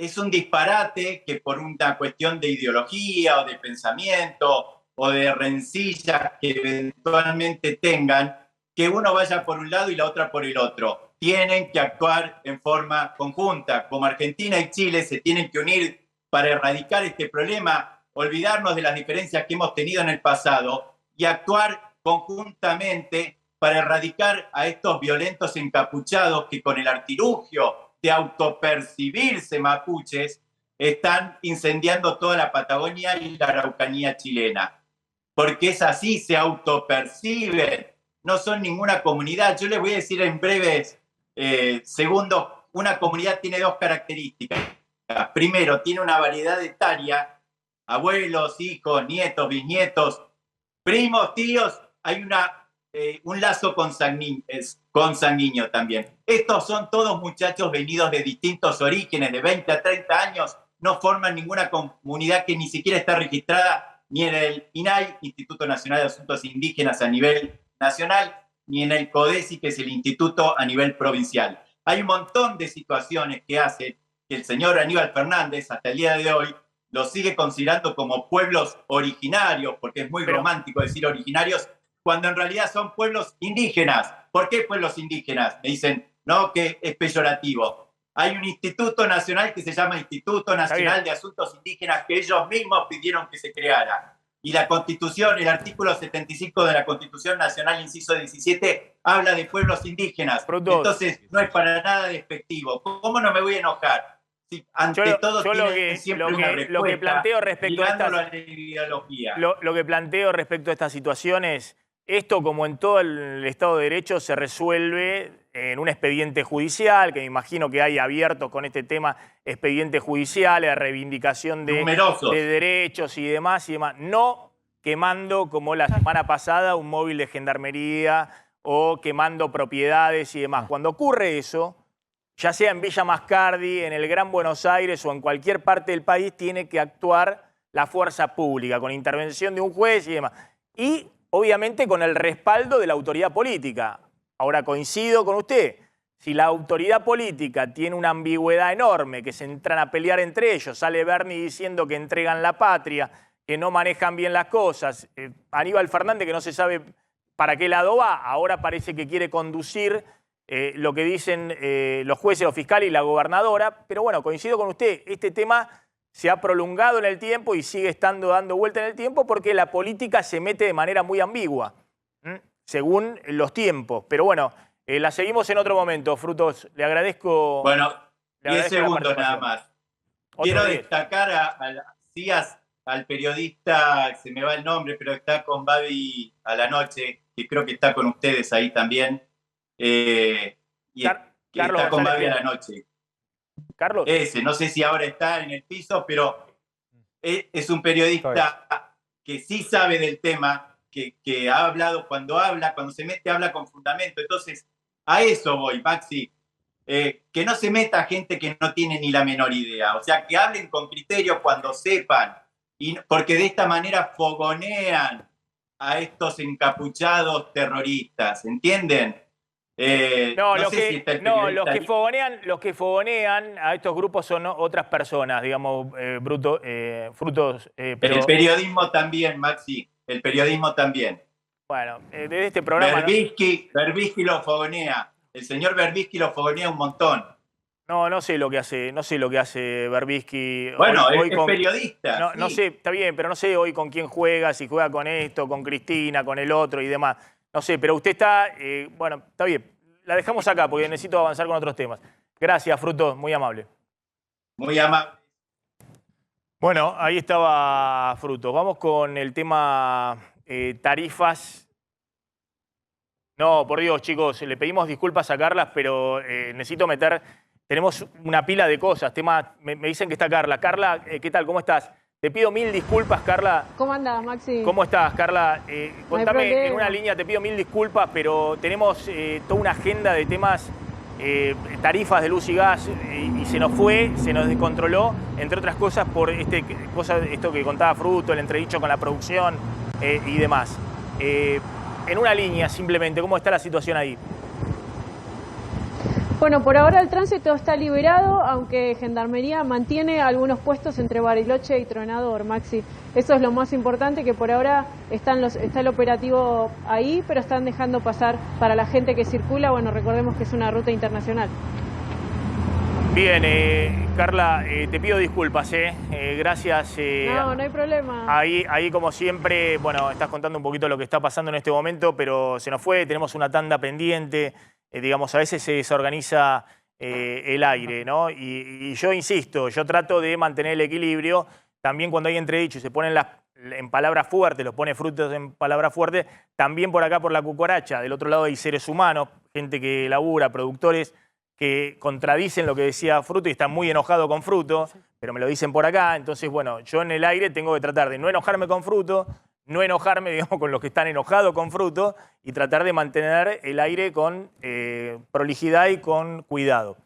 Es un disparate que por una cuestión de ideología o de pensamiento o de rencillas que eventualmente tengan, que uno vaya por un lado y la otra por el otro. tienen que actuar en forma conjunta. Como Argentina y Chile se tienen que unir para erradicar este problema, olvidarnos de las diferencias que hemos tenido en el pasado y actuar conjuntamente para erradicar a estos violentos encapuchados que con el artilugio de autopercibirse mapuches están incendiando toda la Patagonia y la Araucanía chilena. Porque es así, se autoperciben, no son ninguna comunidad. Yo les voy a decir en breves segundos, una comunidad tiene dos características. Primero, tiene una variedad etaria, abuelos, hijos, nietos, bisnietos, primos, tíos, hay un lazo consanguíneo también. Estos son todos muchachos venidos de distintos orígenes, de 20 a 30 años, no forman ninguna comunidad que ni siquiera está registrada ni en el INAI, Instituto Nacional de Asuntos Indígenas a nivel nacional, ni en el CODESI, que es el instituto a nivel provincial. Hay un montón de situaciones que hacen que el señor Aníbal Fernández, hasta el día de hoy, los sigue considerando como pueblos originarios, porque es muy romántico decir originarios, cuando en realidad son pueblos indígenas. ¿Por qué pueblos indígenas? Me dicen, no, que es peyorativo. Hay un instituto nacional que se llama Instituto Nacional de Asuntos Indígenas que ellos mismos pidieron que se creara. Y la Constitución, el artículo 75 de la Constitución Nacional, inciso 17, habla de pueblos indígenas. Entonces, no es para nada despectivo. ¿Cómo no me voy a enojar? Si ante todo tienen siempre una respuesta, lo que planteo respecto a estas situaciones, esto, como en todo el Estado de Derecho, se resuelve en un expediente judicial, que me imagino que hay abiertos con este tema, expedientes judiciales, reivindicación de derechos y demás, no quemando, como la semana pasada, un móvil de gendarmería o quemando propiedades y demás. Cuando ocurre eso, ya sea en Villa Mascardi, en el Gran Buenos Aires o en cualquier parte del país, tiene que actuar la fuerza pública, con intervención de un juez y demás. Y obviamente con el respaldo de la autoridad política. Ahora coincido con usted, si la autoridad política tiene una ambigüedad enorme, que se entran a pelear entre ellos, sale Bernie diciendo que entregan la patria, que no manejan bien las cosas, Aníbal Fernández que no se sabe para qué lado va, ahora parece que quiere conducir lo que dicen los jueces, los fiscales y la gobernadora, pero bueno, coincido con usted, este tema se ha prolongado en el tiempo y sigue estando dando vuelta en el tiempo porque la política se mete de manera muy ambigua, según los tiempos. Pero bueno, la seguimos en otro momento, Frutos. Le agradezco. Bueno, 10 segundos nada más. Quiero destacar al periodista, se me va el nombre, pero está con Babi a la noche, que creo que está con ustedes ahí también. Carlos está con Babi a la noche. Carlos. No sé si ahora está en el piso, pero es un periodista que sí sabe del tema, que ha hablado cuando se mete, habla con fundamento. Entonces, a eso voy, Maxi. Que no se meta gente que no tiene ni la menor idea. O sea, que hablen con criterio cuando sepan, porque de esta manera fogonean a estos encapuchados terroristas, ¿entienden? Los que fogonean a estos grupos son otras personas, digamos, Frutos. Pero... El periodismo también, Maxi, el periodismo también. Bueno, desde este programa... Berbisky lo fogonea, el señor Berbisky lo fogonea un montón. No sé lo que hace, Berbisky. Bueno, hoy es periodista. No sé, está bien, pero no sé hoy con quién juega, si juega con esto, con Cristina, con el otro y demás. No sé, pero usted está... bueno, está bien. La dejamos acá porque necesito avanzar con otros temas. Gracias, Frutos. Muy amable. Muy amable. Bueno, ahí estaba Frutos. Vamos con el tema tarifas. No, por Dios, chicos, le pedimos disculpas a Carla, pero necesito meter... Tenemos una pila de cosas. Me dicen que está Carla. Carla, ¿qué tal? ¿Cómo estás? Te pido 1000 disculpas, Carla. ¿Cómo andás, Maxi? ¿Cómo estás, Carla? Contame en una línea, te pido 1000 disculpas, pero tenemos toda una agenda de temas, tarifas de luz y gas, y se nos descontroló, entre otras cosas, por esto que contaba Fruto, el entredicho con la producción y demás. En una línea, simplemente, ¿cómo está la situación ahí? Bueno, por ahora el tránsito está liberado, aunque Gendarmería mantiene algunos puestos entre Bariloche y Tronador, Maxi. Eso es lo más importante, que por ahora está el operativo ahí, pero están dejando pasar para la gente que circula. Bueno, recordemos que es una ruta internacional. Bien, Carla, te pido disculpas, gracias. No, no hay problema. Ahí, como siempre, bueno, estás contando un poquito lo que está pasando en este momento, pero se nos fue, tenemos una tanda pendiente. Digamos, a veces se desorganiza el aire, ¿no? Y yo insisto, yo trato de mantener el equilibrio. También cuando hay entredicho y se ponen en palabras fuertes, los pone Frutos en palabras fuertes, también por acá por la cucaracha. Del otro lado hay seres humanos, gente que labura, productores que contradicen lo que decía Fruto y están muy enojados con Fruto, pero me lo dicen por acá. Entonces, bueno, yo en el aire tengo que tratar de no enojarme con Fruto, no enojarme, digamos, con los que están enojados con Fruto y tratar de mantener el aire con prolijidad y con cuidado.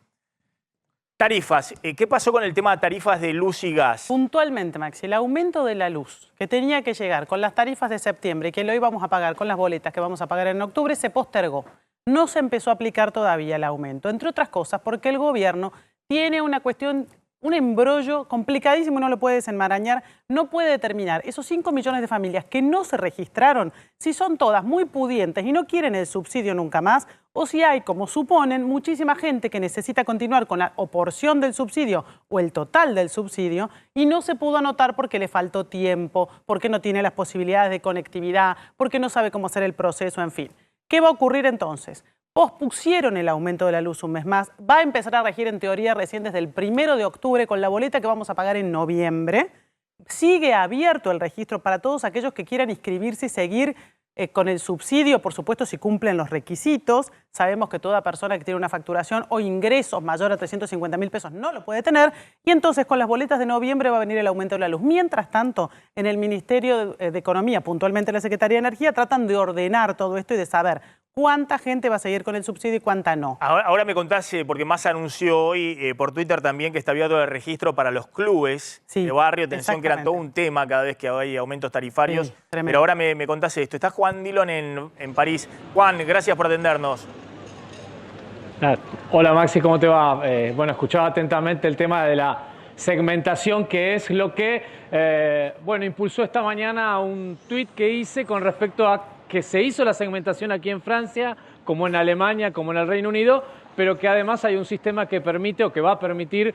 Tarifas. ¿Qué pasó con el tema de tarifas de luz y gas? Puntualmente, Maxi, el aumento de la luz que tenía que llegar con las tarifas de septiembre y que lo íbamos a pagar con las boletas que vamos a pagar en octubre se postergó. No se empezó a aplicar todavía el aumento, entre otras cosas porque el gobierno tiene una cuestión, un embrollo complicadísimo, no lo puede desenmarañar, no puede determinar esos 5 millones de familias que no se registraron, si son todas muy pudientes y no quieren el subsidio nunca más, o si hay, como suponen, muchísima gente que necesita continuar con la o porción del subsidio o el total del subsidio y no se pudo anotar porque le faltó tiempo, porque no tiene las posibilidades de conectividad, porque no sabe cómo hacer el proceso, en fin. ¿Qué va a ocurrir entonces? Pospusieron el aumento de la luz un mes más, va a empezar a regir en teoría recién desde el 1 de octubre con la boleta que vamos a pagar en noviembre. Sigue abierto el registro para todos aquellos que quieran inscribirse y seguir con el subsidio, por supuesto, si cumplen los requisitos. Sabemos que toda persona que tiene una facturación o ingresos mayor a 350.000 pesos no lo puede tener. Y entonces con las boletas de noviembre va a venir el aumento de la luz. Mientras tanto, en el Ministerio de Economía, puntualmente la Secretaría de Energía, tratan de ordenar todo esto y de saber cuánta gente va a seguir con el subsidio y cuánta no. Ahora me contás, porque Massa anunció hoy por Twitter también que está abierto el registro para los clubes de barrio. Atención, que era todo un tema cada vez que hay aumentos tarifarios. Sí, pero ahora me contás esto. Está Juan Dillon en París. Juan, gracias por atendernos. Hola Maxi, ¿cómo te va? Bueno, escuchaba atentamente el tema de la segmentación, que es lo que bueno, impulsó esta mañana un tuit que hice con respecto a que se hizo la segmentación aquí en Francia, como en Alemania, como en el Reino Unido, pero que además hay un sistema que permite o que va a permitir,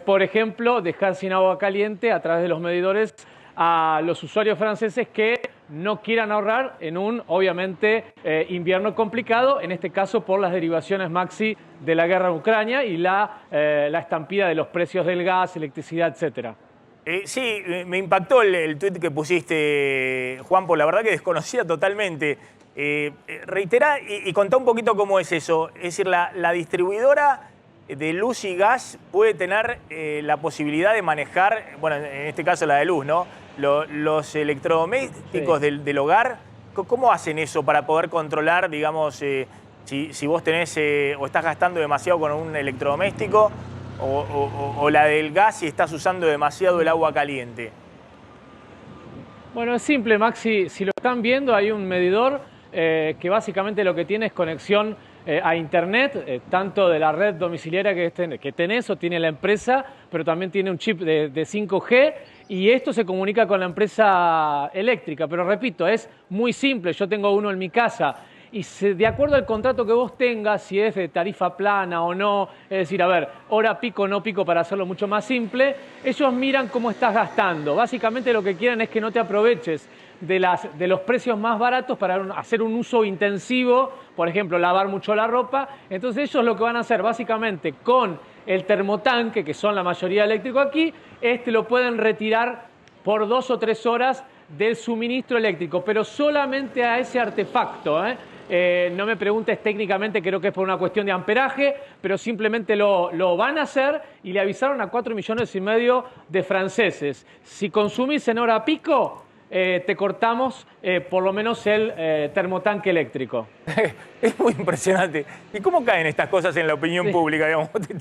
por ejemplo, dejar sin agua caliente a través de los medidores a los usuarios franceses que no quieran ahorrar en un, obviamente, invierno complicado, en este caso por las derivaciones, Maxi, de la guerra en Ucrania y la estampida de los precios del gas, electricidad, etcétera. Sí, me impactó el tuit que pusiste, Juan, por la verdad que desconocía totalmente. Reiterá y contá un poquito cómo es eso. Es decir, la distribuidora de luz y gas puede tener la posibilidad de manejar, bueno, en este caso la de luz, ¿no? Los electrodomésticos del hogar. ¿Cómo hacen eso para poder controlar, digamos, si vos tenés o estás gastando demasiado con un electrodoméstico o la del gas y estás usando demasiado el agua caliente? Bueno, es simple, Maxi. Si lo están viendo, hay un medidor que básicamente lo que tiene es conexión a Internet, tanto de la red domiciliaria que tenés o tiene la empresa, pero también tiene un chip de 5G y esto se comunica con la empresa eléctrica. Pero repito, es muy simple. Yo tengo uno en mi casa. Y de acuerdo al contrato que vos tengas, si es de tarifa plana o no, es decir, a ver, hora pico o no pico para hacerlo mucho más simple, ellos miran cómo estás gastando. Básicamente lo que quieren es que no te aproveches de los precios más baratos para hacer un uso intensivo, por ejemplo, lavar mucho la ropa. Entonces ellos lo que van a hacer básicamente con el termotanque, que son la mayoría eléctrico aquí, lo pueden retirar por 2 o 3 horas del suministro eléctrico, pero solamente a ese artefacto, no me preguntes técnicamente, creo que es por una cuestión de amperaje, pero simplemente lo van a hacer y le avisaron a 4,5 millones de franceses. Si consumís en hora pico, te cortamos por lo menos el termotanque eléctrico. Es muy impresionante. ¿Y cómo caen estas cosas en la opinión pública? Digamos, te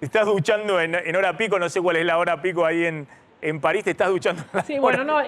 estás duchando en hora pico, no sé cuál es la hora pico ahí en París te estás duchando. Sí, bueno, no,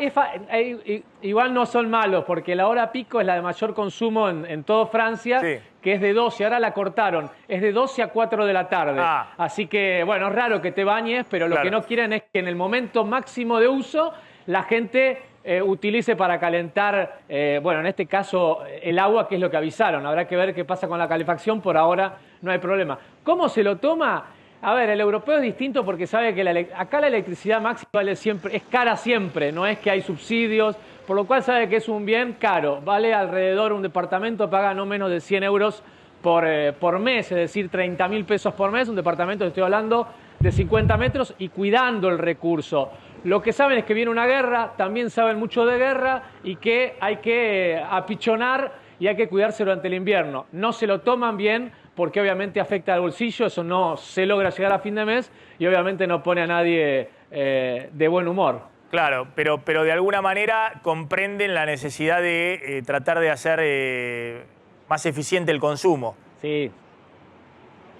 igual no son malos, porque la hora pico es la de mayor consumo en toda Francia, Sí. que es de 12, ahora la cortaron, es de 12 a 4 de la tarde. Así que, bueno, es raro que te bañes, pero lo Claro. que no quieren es que en el momento máximo de uso la gente utilice para calentar, bueno, en este caso el agua, que es lo que avisaron. Habrá que ver qué pasa con la calefacción, por ahora no hay problema. ¿Cómo se lo toma? A ver, el europeo es distinto porque sabe que acá la electricidad máxima vale siempre, es cara siempre, no es que hay subsidios, por lo cual sabe que es un bien caro. Vale alrededor, un departamento paga no menos de 100 euros por mes, es decir, 30.000 pesos por mes. Un departamento, estoy hablando, de 50 metros y cuidando el recurso. Lo que saben es que viene una guerra, también saben mucho de guerra y que hay que apichonar y hay que cuidarse durante el invierno. No se lo toman bien porque obviamente afecta al bolsillo, eso no se logra llegar a fin de mes y obviamente no pone a nadie de buen humor. Claro, pero de alguna manera comprenden la necesidad de tratar de hacer más eficiente el consumo. Sí,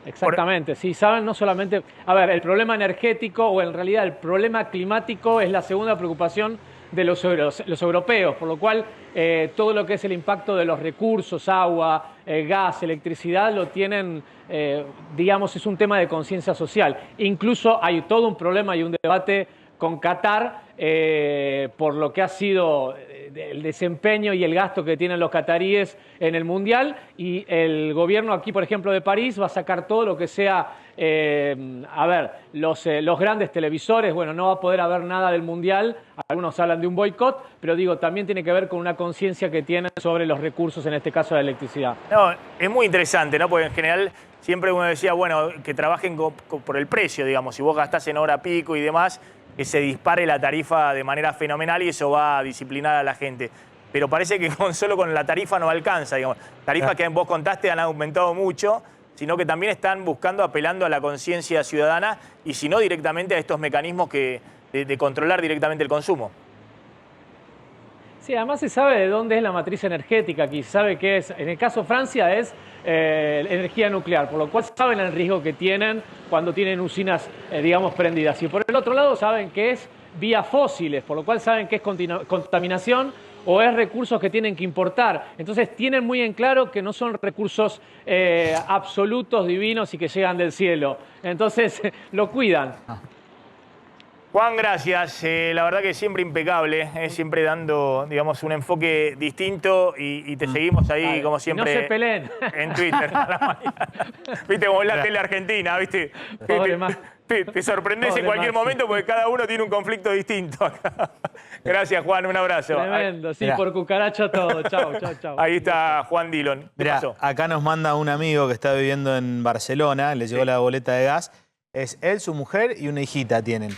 exactamente. Sí, saben, no solamente... A ver, el problema energético o en realidad el problema climático es la segunda preocupación de los europeos, por lo cual todo lo que es el impacto de los recursos, agua, gas, electricidad, lo tienen, digamos, es un tema de conciencia social. Incluso hay todo un problema y un debate con Qatar por lo que ha sido el desempeño y el gasto que tienen los cataríes en el Mundial, y el gobierno aquí, por ejemplo, de París va a sacar todo lo que sea, a ver, los grandes televisores. Bueno, no va a poder haber nada del Mundial, algunos hablan de un boicot, pero digo, también tiene que ver con una conciencia que tienen sobre los recursos, en este caso la electricidad. No, es muy interesante, ¿no? Porque en general siempre uno decía, bueno, que trabajen por el precio, digamos, si vos gastás en hora pico y demás, que se dispare la tarifa de manera fenomenal y eso va a disciplinar a la gente. Pero parece que solo con la tarifa no alcanza, digamos. Tarifas que vos contaste han aumentado mucho, sino que también están buscando, apelando a la conciencia ciudadana y si no directamente a estos mecanismos de controlar directamente el consumo. Sí, además se sabe de dónde es la matriz energética aquí, se sabe que es, en el caso Francia es energía nuclear, por lo cual saben el riesgo que tienen cuando tienen usinas, digamos, prendidas. Y por el otro lado saben que es vía fósiles, por lo cual saben que es contaminación o es recursos que tienen que importar. Entonces tienen muy en claro que no son recursos absolutos, divinos y que llegan del cielo. Entonces lo cuidan. Juan, gracias. La verdad que siempre impecable, siempre dando, digamos, un enfoque distinto y te seguimos ahí, Vale. como siempre. Y no se peleen. En Twitter. Viste, como la tele argentina, ¿viste? Te sorprendés en cualquier momento porque cada uno tiene un conflicto distinto acá. Gracias, Juan, un abrazo. Tremendo, sí, Mirá. por cucaracha todo. Chau, chau, chau. Ahí está Juan Dillon. ¿Qué Mirá, pasó? acá nos manda un amigo que está viviendo en Barcelona, le llegó la boleta de gas. Es él, su mujer y una hijita tienen.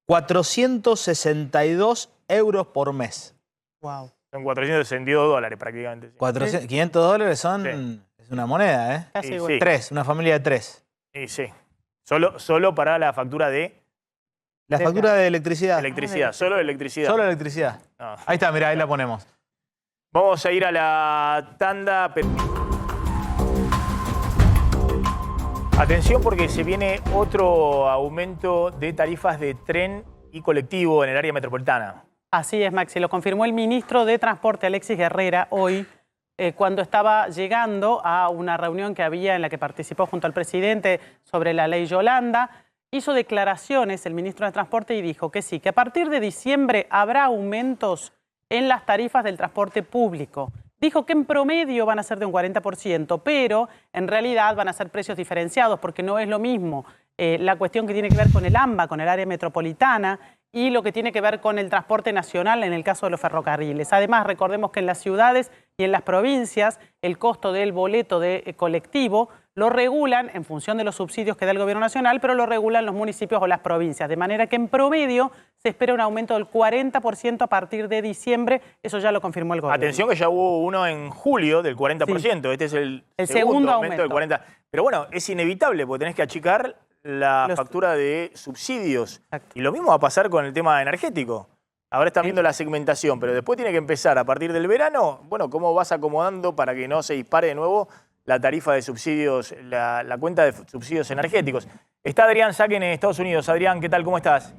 462 euros por mes. Wow. Son 462 dólares prácticamente. 500 dólares son... Sí. Es una moneda, ¿eh? Casi Y igual. sí. Tres, una familia de tres. Y sí. Solo para la factura de La factura de electricidad. electricidad. Solo de electricidad. Solo electricidad. No. Ahí está, mirá, ahí la ponemos. Vamos a ir a la tanda. Atención porque se viene otro aumento de tarifas de tren y colectivo en el área metropolitana. Así es, Maxi. Lo confirmó el ministro de Transporte, Alexis Guerrera, hoy, cuando estaba llegando a una reunión que había en la que participó junto al presidente sobre la ley Yolanda. Hizo declaraciones el ministro de Transporte y dijo que sí, que a partir de diciembre habrá aumentos en las tarifas del transporte público. Dijo que en promedio van a ser de un 40%, pero en realidad van a ser precios diferenciados porque no es lo mismo la cuestión que tiene que ver con el AMBA, con el área metropolitana, y lo que tiene que ver con el transporte nacional en el caso de los ferrocarriles. Además, recordemos que en las ciudades y en las provincias el costo del boleto de colectivo lo regulan en función de los subsidios que da el gobierno nacional, pero lo regulan los municipios o las provincias. De manera que en promedio se espera un aumento del 40% a partir de diciembre. Eso ya lo confirmó el gobierno. Atención que ya hubo uno en julio del 40%. Sí. Este es el segundo aumento del 40%. Pero bueno, es inevitable porque tenés que achicar la factura de subsidios. Exacto. Y lo mismo va a pasar con el tema energético. Ahora están viendo la segmentación, pero después tiene que empezar a partir del verano. Bueno, ¿cómo vas acomodando para que no se dispare de nuevo la tarifa de subsidios, la cuenta de subsidios energéticos? Está Adrián Saquen en Estados Unidos. Adrián, ¿qué tal? ¿Cómo estás?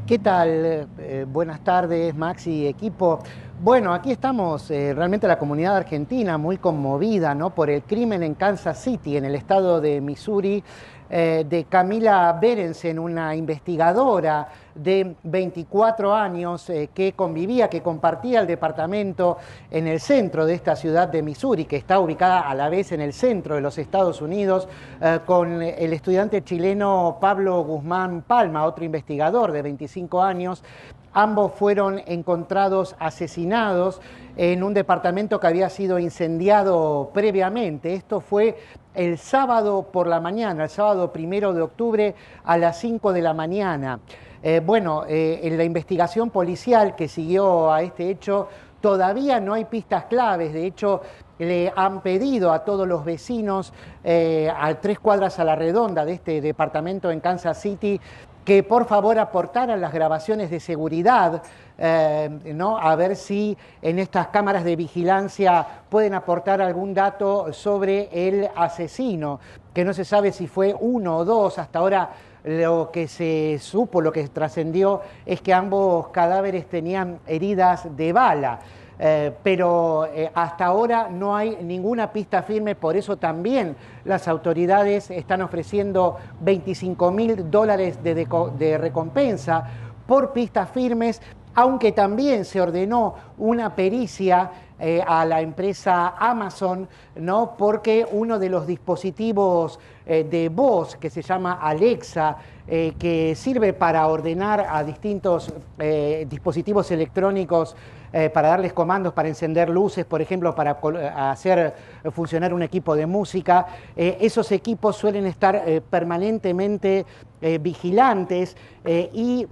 ¿Qué tal? Buenas tardes, Maxi y equipo. Bueno, aquí estamos, realmente la comunidad argentina muy conmovida, ¿no?, por el crimen en Kansas City, en el estado de Missouri, de Camila Berensen, una investigadora de 24 años que convivía, que compartía el departamento en el centro de esta ciudad de Missouri, que está ubicada a la vez en el centro de los Estados Unidos, con el estudiante chileno Pablo Guzmán Palma, otro investigador de 25 años. Ambos fueron encontrados asesinados en un departamento que había sido incendiado previamente. Esto fue el sábado por la mañana, el sábado 1 de octubre a las 5 de la mañana. En la investigación policial que siguió a este hecho todavía no hay pistas claves. De hecho, le han pedido a todos los vecinos a 3 cuadras a la redonda de este departamento en Kansas City que por favor aportaran las grabaciones de seguridad, ¿no?, a ver si en estas cámaras de vigilancia pueden aportar algún dato sobre el asesino, que no se sabe si fue 1 o 2. Hasta ahora lo que se supo, lo que trascendió, es que ambos cadáveres tenían heridas de bala. Pero hasta ahora no hay ninguna pista firme, por eso también las autoridades están ofreciendo $25.000 de recompensa por pistas firmes, aunque también se ordenó una pericia a la empresa Amazon, ¿no?, porque uno de los dispositivos de voz que se llama Alexa, que sirve para ordenar a distintos dispositivos electrónicos, para darles comandos, para encender luces, por ejemplo, para hacer funcionar un equipo de música. Esos equipos suelen estar permanentemente vigilantes y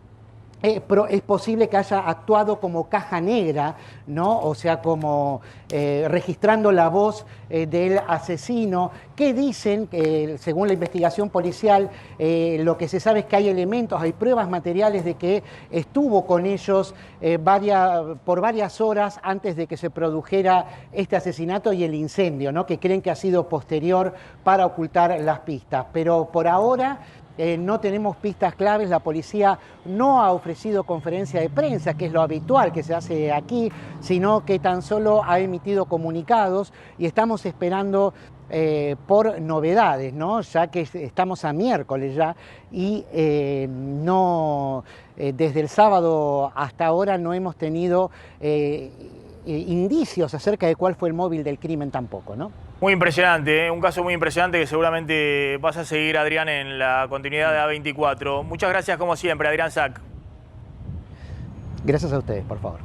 es posible que haya actuado como caja negra, ¿no? O sea, como registrando la voz del asesino, que dicen, según la investigación policial, lo que se sabe es que hay elementos, hay pruebas materiales de que estuvo con ellos por varias horas antes de que se produjera este asesinato y el incendio, ¿no?, que creen que ha sido posterior para ocultar las pistas. Pero por ahora no tenemos pistas claves. La policía no ha ofrecido conferencia de prensa, que es lo habitual que se hace aquí, sino que tan solo ha emitido comunicados y estamos esperando por novedades, ¿no?, ya que estamos a miércoles ya y desde el sábado hasta ahora no hemos tenido indicios acerca de cuál fue el móvil del crimen tampoco, ¿no? Muy impresionante, un caso muy impresionante que seguramente vas a seguir, Adrián, en la continuidad de A24. Muchas gracias como siempre, Adrián Sack. Gracias a ustedes, por favor.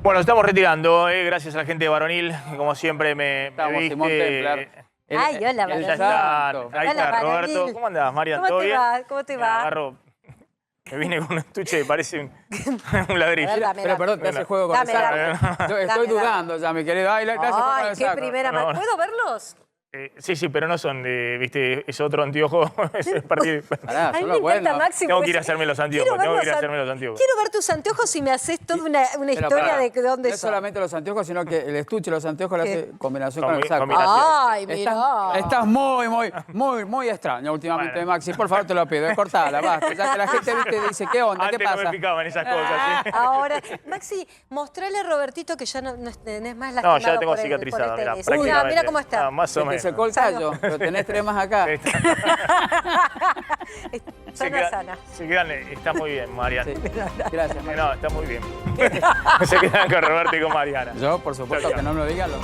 Bueno, estamos retirando, gracias a la gente de Varonil, como siempre me viste. Simón Templar. Ay, hola, Varonil. Ahí está Roberto. ¿Cómo andás, Marian? ¿Cómo ¿Todo te bien? va? ¿Cómo te va? Me vine con un estuche que parece un ladrillo. Pero perdón, te hace juego con el saco. Estoy dudando ya, mi querido. Ay, qué primera mano. ¿Puedo verlos? Sí, pero no son de, viste, es otro anteojo. A mí me encanta, Máximo. Tengo que ir a hacerme los anteojos. Quiero ver tus anteojos y me haces toda una historia de dónde son. No son. solamente los anteojos, sino que el estuche, los anteojos le hace combinación con el saco. Ay, mira. Estás muy extraño últimamente, Maxi. Por favor, te lo pido. Cortala, basta. Ya que la gente dice, ¿qué onda? ¿Qué pasa? Antes no me picaban esas cosas. Ahora, Maxi, mostrale a Robertito que ya no es más lastimado. No, ya lo tengo cicatrizado. Mira cómo está. Más o menos. Se secó el callo, pero tenés 3 más acá. Sana. Se quedan, está muy bien, Mariana. Sí. Gracias, Mariana. No, está muy bien. Se quedan con Roberto y con Mariana. Yo, por supuesto, que no me lo digan los